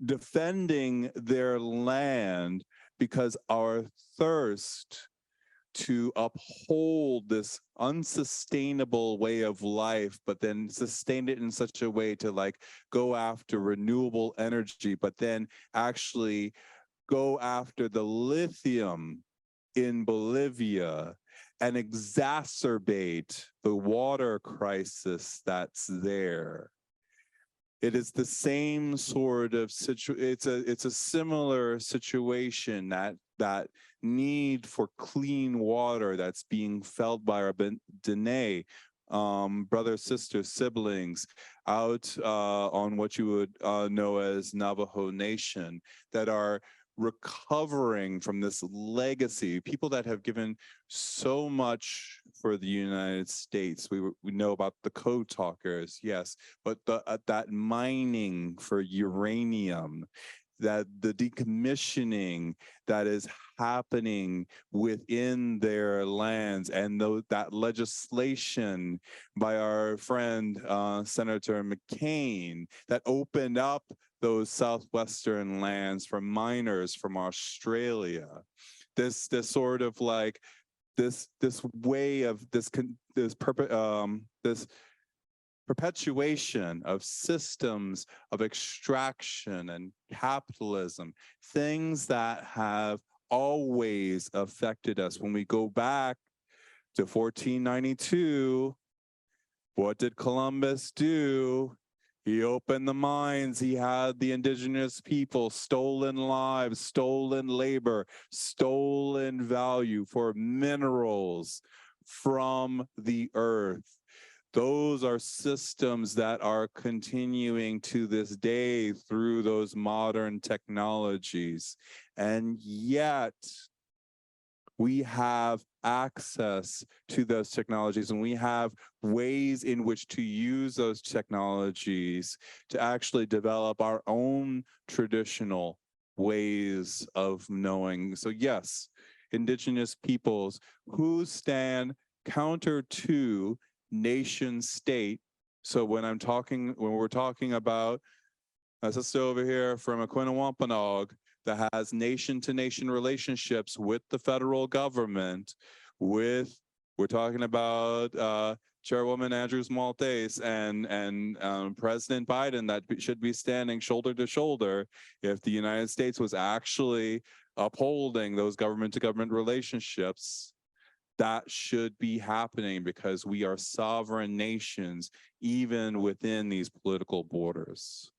defending their land because our thirst to uphold this unsustainable way of life, but then sustain it in such a way to go after renewable energy, but then actually go after the lithium in Bolivia and exacerbate the water crisis that's there. It is the same sort of it's a similar situation, that need for clean water that's being felt by our Dene, brothers, sisters, siblings out on what you would know as Navajo Nation, that are recovering from this legacy, people that have given so much for the United States. We know about the code talkers, yes, but that mining for uranium, that the decommissioning that is happening within their lands, and that legislation by our friend Senator McCain that opened up those southwestern lands for miners from Australia. This sort of like this way of this perpetuation of systems of extraction and capitalism, things that have always affected us. When we go back to 1492, what did Columbus do? He opened the mines. He had the indigenous people, stolen lives, stolen labor, stolen value for minerals from the earth. Those are systems that are continuing to this day through those modern technologies. And yet, we have access to those technologies, and we have ways in which to use those technologies to actually develop our own traditional ways of knowing. So yes, indigenous peoples who stand counter to nation state. So when we're talking about a sister over here from Aquinnah Wampanoag that has nation-to-nation relationships with the federal government, we're talking about Chairwoman Andrews Maltese and President Biden, that should be standing shoulder to shoulder if the United States was actually upholding those government-to-government relationships. That should be happening because we are sovereign nations, even within these political borders.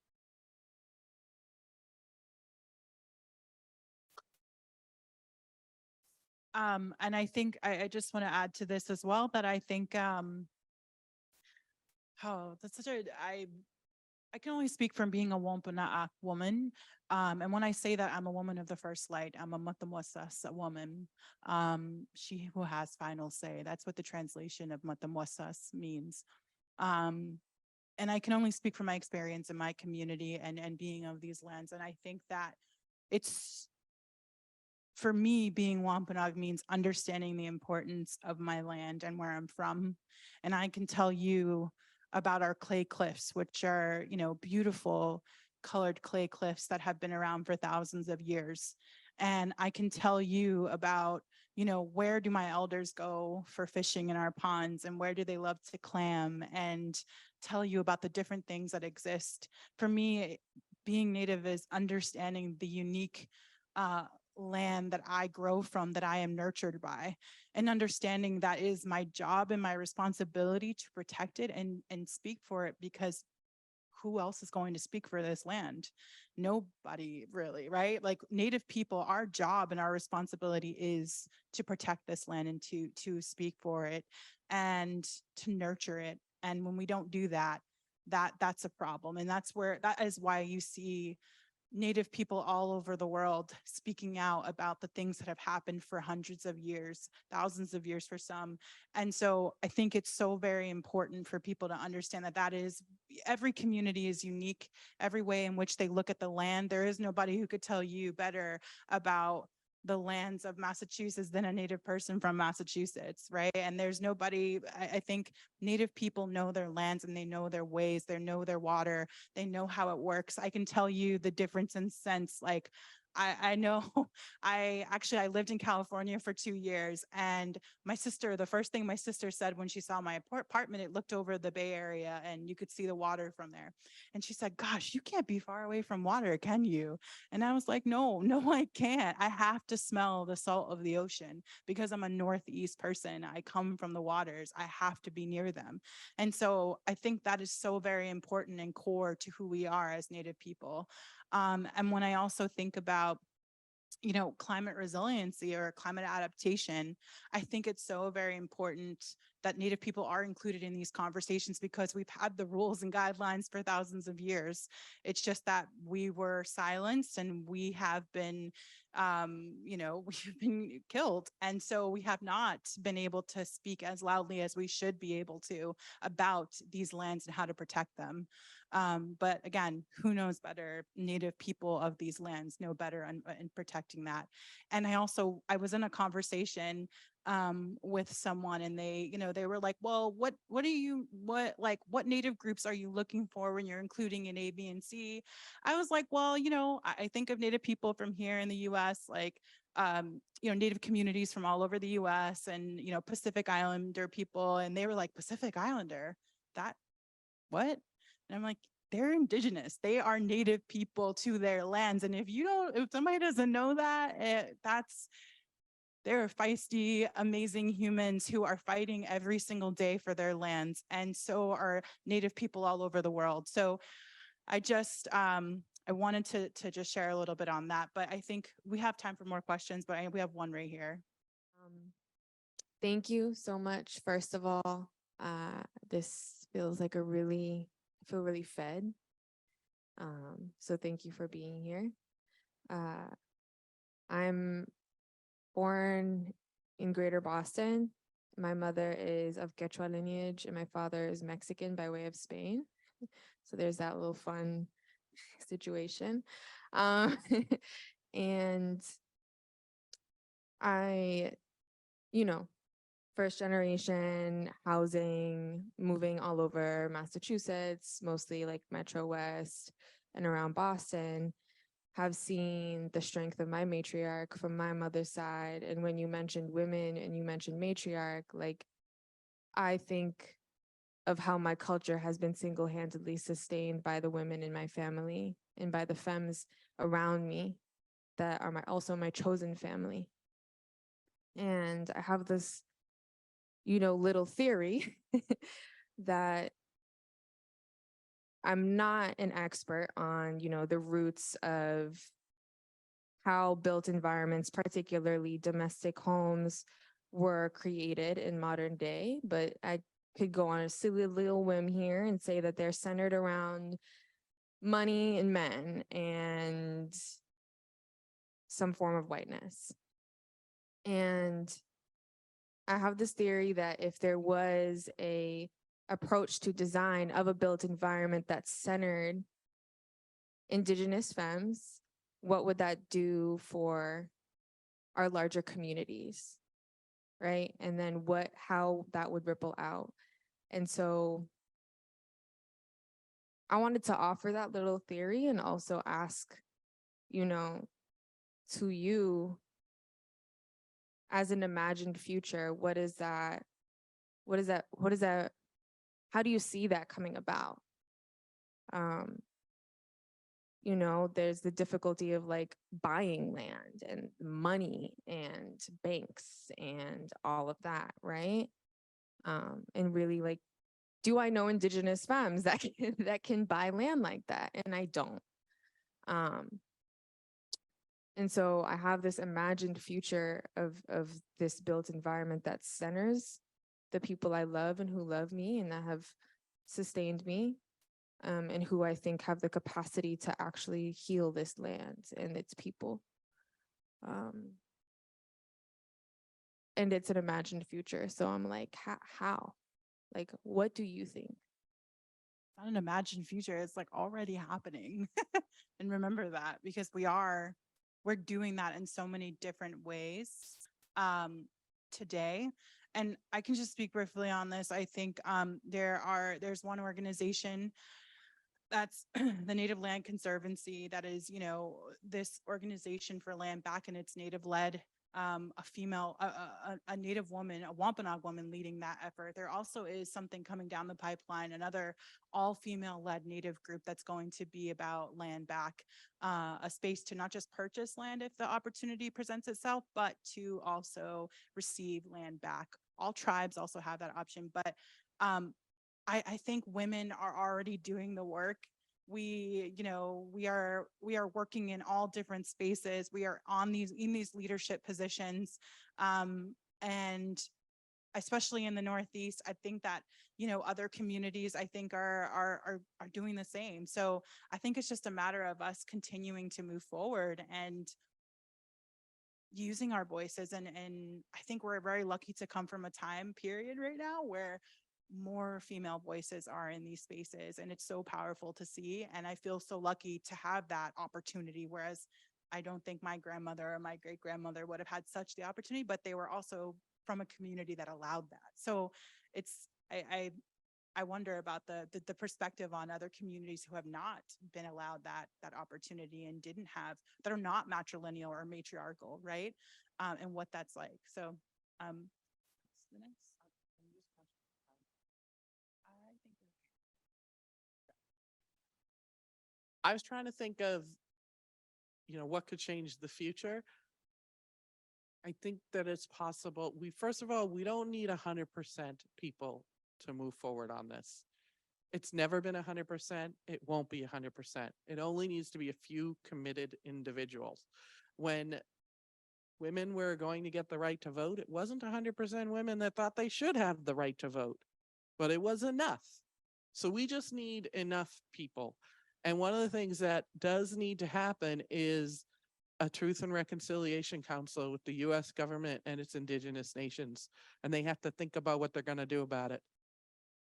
And I think I just want to add to this as well, that I think, I can only speak from being a Wampanoag woman. And when I say that I'm a woman of the first light, I'm a Matamwasas, a woman, she who has final say. That's what the translation of Matamwasas means. And I can only speak from my experience in my community and being of these lands. And I think that it's, for me, being Wampanoag means understanding the importance of my land and where I'm from. And I can tell you about our clay cliffs, which are, beautiful colored clay cliffs that have been around for thousands of years. And I can tell you about, where do my elders go for fishing in our ponds, and where do they love to clam, and tell you about the different things that exist. For me, being Native is understanding the unique land that I grow from, that I am nurtured by, and understanding that is my job and my responsibility to protect it and speak for it, because who else is going to speak for this land? Nobody really, right? Like Native people, our job and our responsibility is to protect this land and to speak for it and to nurture it. And when we don't do that, that's a problem. And that is why you see Native people all over the world speaking out about the things that have happened for hundreds of years, thousands of years for some. And so I think it's so very important for people to understand that is, every community is unique, every way in which they look at the land. There is nobody who could tell you better about the lands of Massachusetts than a Native person from Massachusetts, right? And there's nobody, I think Native people know their lands and they know their ways, they know their water, they know how it works. I can tell you the difference in sense, like I know I lived in California for 2 years, and the first thing my sister said when she saw my apartment, it looked over the Bay Area and you could see the water from there. And she said, gosh, you can't be far away from water, can you? And I was like, no, I can't. I have to smell the salt of the ocean because I'm a Northeast person. I come from the waters. I have to be near them. And so I think that is so very important and core to who we are as Native people. And when I also think about climate resiliency or climate adaptation, I think it's so very important that Native people are included in these conversations because we've had the rules and guidelines for thousands of years. It's just that we were silenced and we have been, we've been killed. And so we have not been able to speak as loudly as we should be able to about these lands and how to protect them. But again, who knows better? Native people of these lands know better in protecting that. And I was in a conversation with someone, and they were like, well, what Native groups are you looking for when you're including in A, B, and C? I was like, well, I think of Native people from here in the US, like Native communities from all over the US and, Pacific Islander people. And they were like, Pacific Islander, what? And I'm like, they're indigenous. They are Native people to their lands. And if somebody doesn't know that, they're feisty, amazing humans who are fighting every single day for their lands. And so are Native people all over the world. So I wanted to just share a little bit on that, but I think we have time for more questions, but we have one right here. Thank you so much. First of all, this feels like I feel really fed. So thank you for being here. I'm born in Greater Boston. My mother is of Quechua lineage and my father is Mexican by way of Spain. So there's that little fun situation. And I, first generation housing, moving all over Massachusetts, mostly like Metro West and around Boston, have seen the strength of my matriarch from my mother's side. And when you mentioned women and you mentioned matriarch, like I think of how my culture has been single-handedly sustained by the women in my family and by the femmes around me that are also my chosen family. And I have this little theory that I'm not an expert on, the roots of how built environments, particularly domestic homes, were created in modern day, but I could go on a silly little whim here and say that they're centered around money and men and some form of whiteness. And I have this theory that if there was a approach to design of a built environment that centered Indigenous femmes, what would that do for our larger communities, right? And then how that would ripple out. And so I wanted to offer that little theory and also ask, to you, as an imagined future, what is that? How do you see that coming about? There's the difficulty of like buying land and money and banks and all of that, right? And really like, do I know Indigenous femmes that can buy land like that? And I don't. And so I have this imagined future of this built environment that centers the people I love and who love me and that have sustained me, and who I think have the capacity to actually heal this land and its people. And it's an imagined future. So I'm like, how? Like, what do you think? Not an imagined future, it's like already happening. And remember that, because we're doing that in so many different ways today. And I can just speak briefly on this. I think there's one organization that's the Native Land Conservancy. That is, you know, this organization for land back in its native led, a female, a Native woman, a Wampanoag woman leading that effort. There also is something coming down the pipeline, another all female led Native group that's going to be about land back, a space to not just purchase land if the opportunity presents itself, but to also receive land back. All tribes also have that option, but I think women are already doing the work. We, you know, we are working in all different spaces. We are in these leadership positions. And especially in the Northeast, I think that, you know, other communities I think are doing the same. So I think it's just a matter of us continuing to move forward and using our voices. And I think we're very lucky to come from a time period right now where more female voices are in these spaces, and it's so powerful to see. And I feel so lucky to have that opportunity, whereas I don't think my grandmother or my great grandmother would have had such the opportunity, but they were also from a community that allowed that. So it's, I wonder about the perspective on other communities who have not been allowed that opportunity and didn't have, that are not matrilineal or matriarchal, right? And what that's like. So the next. I was trying to think of, you know, what could change the future. I think that it's possible. First of all, we don't need 100% people to move forward on this. It's never been 100%. It won't be 100%. It only needs to be a few committed individuals. When women were going to get the right to vote, it wasn't 100% women that thought they should have the right to vote, but it was enough. So we just need enough people. And one of the things that does need to happen is a Truth and Reconciliation Council with the US government and its indigenous nations. And they have to think about what they're going to do about it.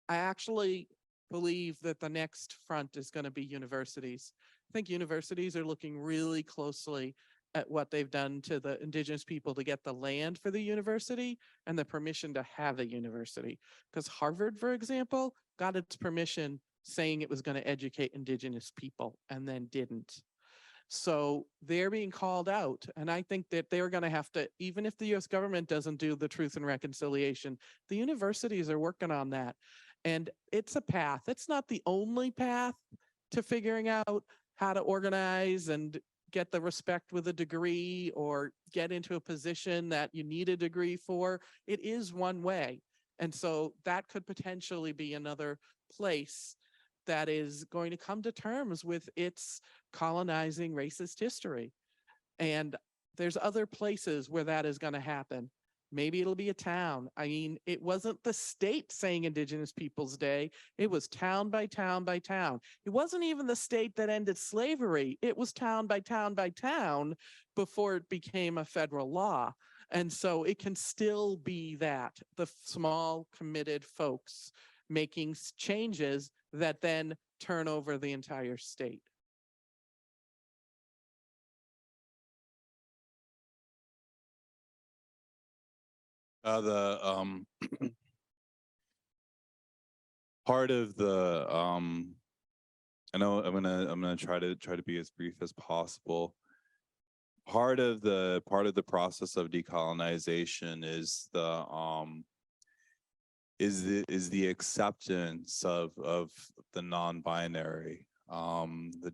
I actually believe that the next front is going to be universities. I think universities are looking really closely at what they've done to the indigenous people to get the land for the university and the permission to have a university. Because Harvard, for example, got its permission saying it was going to educate indigenous people and then didn't. So they're being called out. And I think that they're going to have to, even if the US government doesn't do the Truth and Reconciliation, the universities are working on that. And it's a path. It's not the only path to figuring out how to organize and get the respect with a degree or get into a position that you need a degree for. It is one way. And so that could potentially be another place that is going to come to terms with its colonizing racist history. And there's other places where that is going to happen. Maybe it'll be a town. I mean, it wasn't the state saying Indigenous Peoples Day. It was town by town by town. It wasn't even the state that ended slavery. It was town by town by town before it became a federal law. And so it can still be that, the small committed folks making changes that then turn over the entire state. Part of the I know I'm gonna try to be as brief as possible. Part of the process of decolonization is the acceptance of the non-binary, the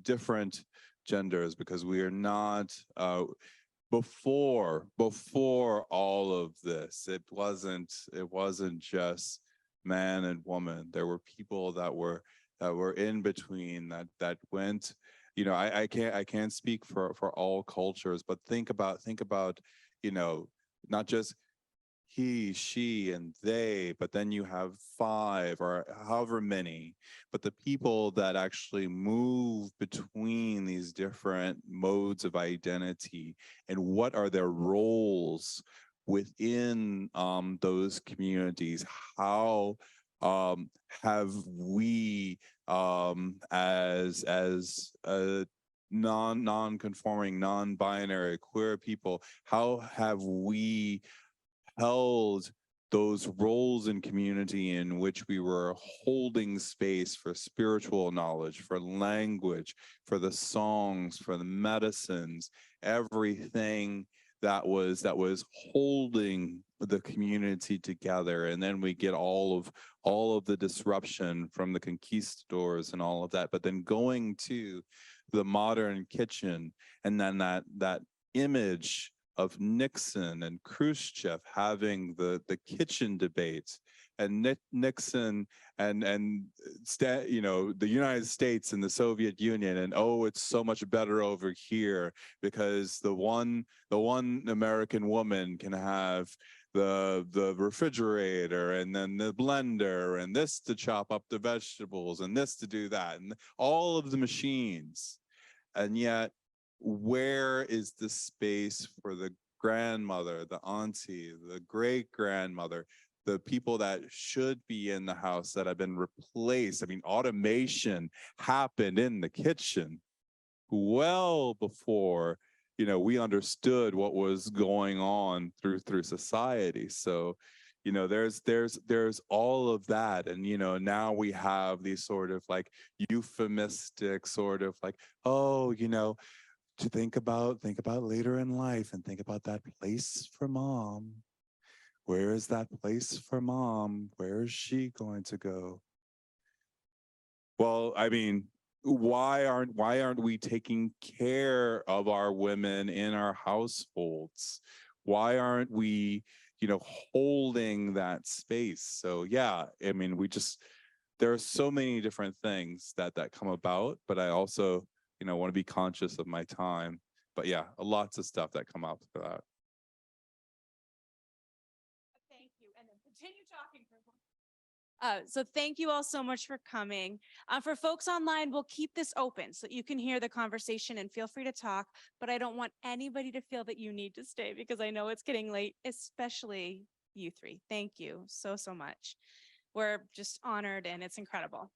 different genders, because we are not before all of this, it wasn't just man and woman. There were people that were in between that went, you know, I can't speak for all cultures, but think about, you know, not just he, she, and they, but then you have 5 or however many, but the people that actually move between these different modes of identity and what are their roles within those communities. How have we as non-conforming, non-binary, queer people, how have we held those roles in community in which we were holding space for spiritual knowledge, for language, for the songs, for the medicines, everything that was holding the community together. And then we get all of the disruption from the conquistadors and all of that, but then going to the modern kitchen, and then that image of Nixon and Khrushchev having the kitchen debates, and Nixon and the United States and the Soviet Union, and oh, it's so much better over here because the one American woman can have the refrigerator and then the blender and this to chop up the vegetables and this to do that and all of the machines. And yet, where is the space for the grandmother, the auntie, the great grandmother, the people that should be in the house that have been replaced? I mean, automation happened in the kitchen well before, we understood what was going on through society. So, there's all of that. And, now we have these sort of like euphemistic sort of like, oh, to think about later in life and think about that place for mom. Where is that place for mom? Where is she going to go? Well, I mean, why aren't we taking care of our women in our households? Why aren't we, holding that space? So yeah, I mean, there are so many different things that come about, but I also, want to be conscious of my time. But yeah, lots of stuff that come up for that. Thank you, and then continue talking. So thank you all so much for coming. For folks online, we'll keep this open so that you can hear the conversation and feel free to talk, but I don't want anybody to feel that you need to stay because I know it's getting late, especially you three. Thank you so much. We're just honored and it's incredible.